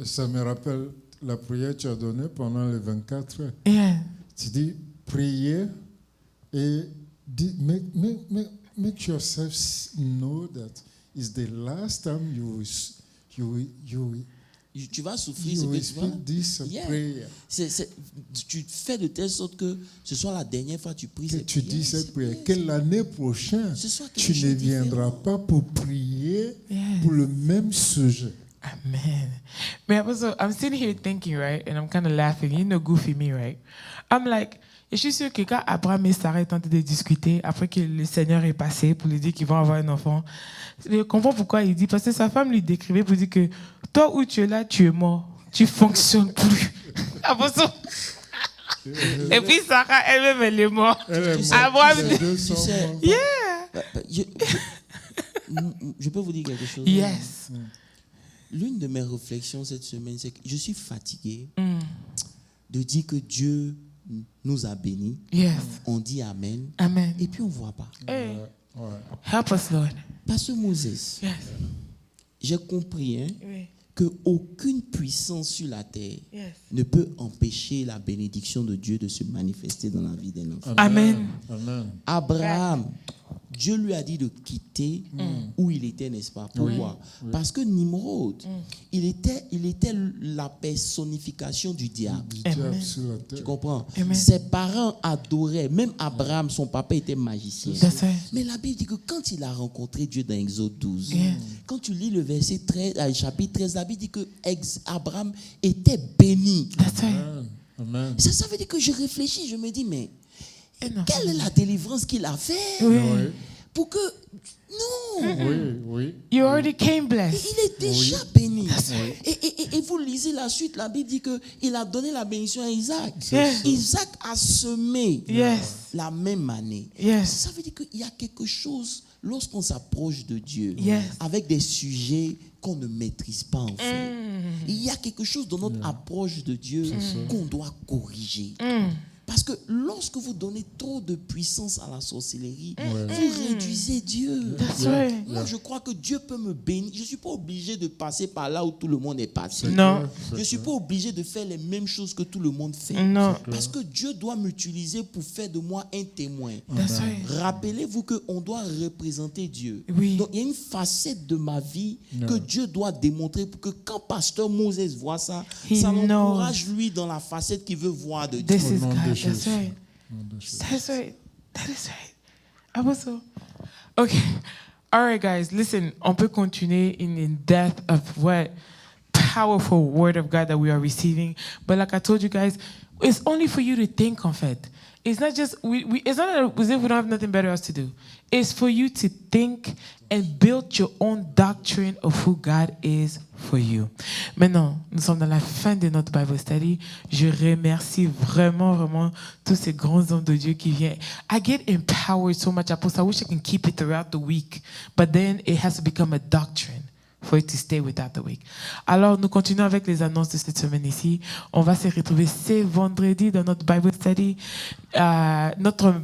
Ça me rappelle la prière que tu as donnée pendant les 24 heures. Tu dis, priez et make yourself know that it's the last time tu vas souffrir ce que tu vas. Tu fais de telle sorte que ce soit la dernière fois que tu pries cette prière. Tu dis cette prière. Que l'année prochaine, tu ne viendras pas pour prier pour le même sujet. Amen. Mais also, I'm sitting here thinking, right, and I'm kind of laughing. You know, goofy me, right? I'm like, et je suis sûre que quand Abraham et Sarah étaient en train de discuter, après que le Seigneur est passé pour lui dire qu'ils vont avoir un enfant, je comprends pourquoi il dit, parce que sa femme lui décrivait pour dire que toi où tu es là, tu es mort. Tu fonctionnes plus. Et puis Sarah, elle-même, elle est morte. Abraham, je peux vous dire quelque chose? Yes. L'une de mes réflexions cette semaine, c'est que je suis fatigué de dire que Dieu nous a bénis. Yes. On dit Amen. Amen. Et puis on ne voit pas. Hey. Help us, Lord. Pasteur Moses, yes. J'ai compris oui. qu'aucune puissance sur la terre ne peut empêcher la bénédiction de Dieu de se manifester dans la vie d'un enfant. Amen. Amen. Abraham, Dieu lui a dit de quitter où il était, n'est-ce pas? Pourquoi? Oui. Parce que Nimrod, il était la personnification du diable. Tu comprends? Amen. Ses parents adoraient, même Abraham, son papa était magicien. Mais la Bible dit que quand il a rencontré Dieu dans Exode 12, quand tu lis le verset 13, chapitre 13, la Bible dit que Abraham était béni. Amen. Ça veut dire que je réfléchis, je me dis, mais quelle est la délivrance qu'il a fait pour que... Non. Oui. You already came blessed. Il est déjà béni. Et vous lisez la suite, la Bible dit qu'il a donné la bénédiction à Isaac. Isaac a semé la même année. Ça veut dire qu'il y a quelque chose, lorsqu'on s'approche de Dieu, avec des sujets qu'on ne maîtrise pas en fait. Il y a quelque chose dans notre approche de Dieu qu'on doit corriger. Parce que lorsque vous donnez trop de puissance à la sorcellerie, vous réduisez Dieu. Moi, je crois que Dieu peut me bénir. Je ne suis pas obligé de passer par là où tout le monde est passé. Non. Je ne suis pas obligé de faire les mêmes choses que tout le monde fait. Non. Parce que Dieu doit m'utiliser pour faire de moi un témoin. Rappelez-vous qu'on doit représenter Dieu. Oui. Donc, il y a une facette de ma vie que Dieu doit démontrer pour que quand Pasteur Moses voit ça, ça l'encourage lui dans la facette qu'il veut voir de Dieu. That's right. That's right. That is right. Also, okay. All right, guys. Listen, on peut continuer in depth of what powerful word of God that we are receiving. But like I told you guys, it's only for you to think of it. It's not just it's not as if we don't have nothing better else to do. It's for you to think and build your own doctrine of who God is for you. Maintenant, nous sommes dans la fin de notre Bible study. Je remercie vraiment tous ces grands hommes de Dieu qui viennent. I get empowered so much. I wish I can keep it throughout the week, but then it has to become a doctrine for it to stay without the week. Alors, nous continuons avec les annonces de cette semaine ici. On va se retrouver ce vendredi dans notre Bible study, notre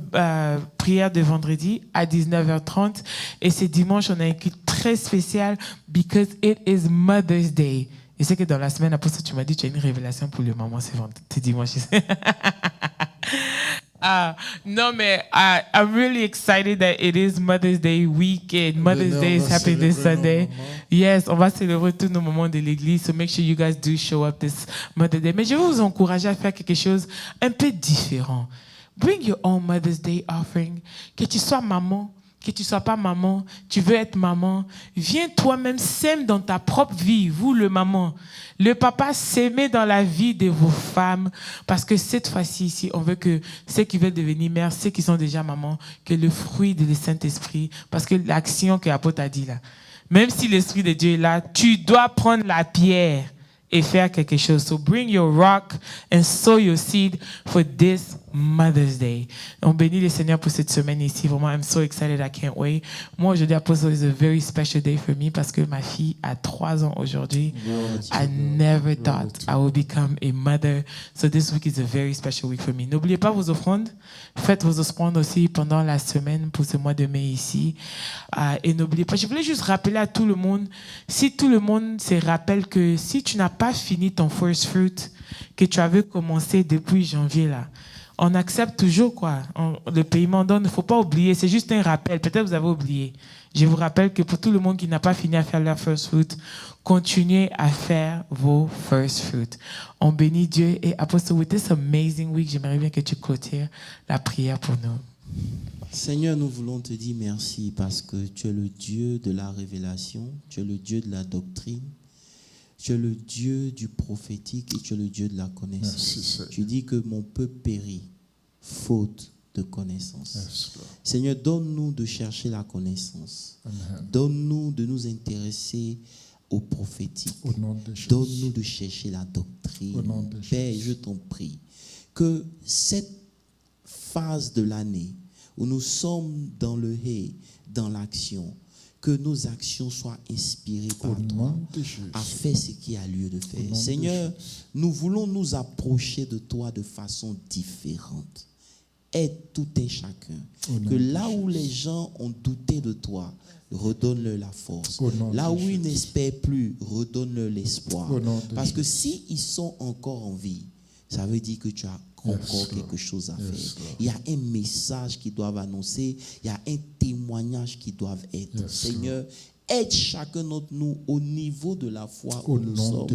prière de vendredi à 19h30. Et ce dimanche, on a un culte très spécial because it is Mother's Day. Je sais que dans la semaine, après ça, tu m'as dit que tu as une révélation pour le maman ce dimanche. No, mais I'm really excited that it is Mother's Day weekend. Mother's Day is happening this Sunday. Yes, on va célébrer tous nos moments de l'église. So make sure you guys do show up this Mother's Day. Mais je vais vous encourager à faire quelque chose un peu différent. Bring your own Mother's Day offering. Que tu sois maman, que tu ne sois pas maman, tu veux être maman, viens toi-même, sème dans ta propre vie, vous le maman. Le papa, s'aimer dans la vie de vos femmes, parce que cette fois-ci, ici, on veut que ceux qui veulent devenir mères, ceux qui sont déjà mamans, que le fruit du Saint-Esprit, parce que l'action que Apôtre a dit là, même si l'Esprit de Dieu est là, tu dois prendre la pierre et faire quelque chose. So bring your rock and sow your seed for this Mother's Day. On bénit le Seigneur pour cette semaine ici. Vraiment, I'm so excited, I can't wait. Moi, aujourd'hui, Apostle is a very special day for me parce que ma fille a 3 ans aujourd'hui. I never thought I would become a mother. So this week is a very special week for me. N'oubliez pas vos offrandes. Faites vos offrandes aussi pendant la semaine pour ce mois de mai ici. Et n'oubliez pas, je voulais juste rappeler à tout le monde, si tout le monde se rappelle que si tu n'as pas fini ton first fruit, que tu avais commencé depuis janvier là, on accepte toujours le paiement. Donc, il ne faut pas oublier. C'est juste un rappel. Peut-être vous avez oublié. Je vous rappelle que pour tout le monde qui n'a pas fini à faire leur first fruit, continuez à faire vos first fruit. On bénit Dieu. Et Apostle, with this amazing week, j'aimerais bien que tu clôtures la prière pour nous. Seigneur, nous voulons te dire merci parce que tu es le Dieu de la révélation, tu es le Dieu de la doctrine. Tu es le Dieu du prophétique et tu es le Dieu de la connaissance. Tu dis que mon peuple périt, faute de connaissance. Seigneur, donne-nous de chercher la connaissance. Donne-nous de nous intéresser au prophétique. Donne-nous de chercher la doctrine. Père, je t'en prie, que cette phase de l'année où nous sommes dans le dans l'action, que nos actions soient inspirées par toi à faire ce qui a lieu de faire. Seigneur, nous voulons nous approcher de toi de façon différente. Aide tout un chacun. Que là où les gens ont douté de toi, redonne-leur la force. Là où ils n'espèrent plus, redonne-leur l'espoir. Parce que s'ils sont encore en vie, ça veut dire que tu as encore quelque chose à faire. Il y a un message qu'ils doivent annoncer. Il y a un témoignage qu'ils doivent être. Seigneur, aide chacun d'entre nous au niveau de la foi où nous sommes.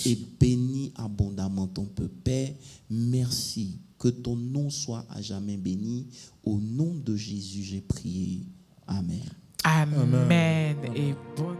Et bénis abondamment ton peuple. Père, merci. Que ton nom soit à jamais béni. Au nom de Jésus, j'ai prié. Amen. Amen. Et bonne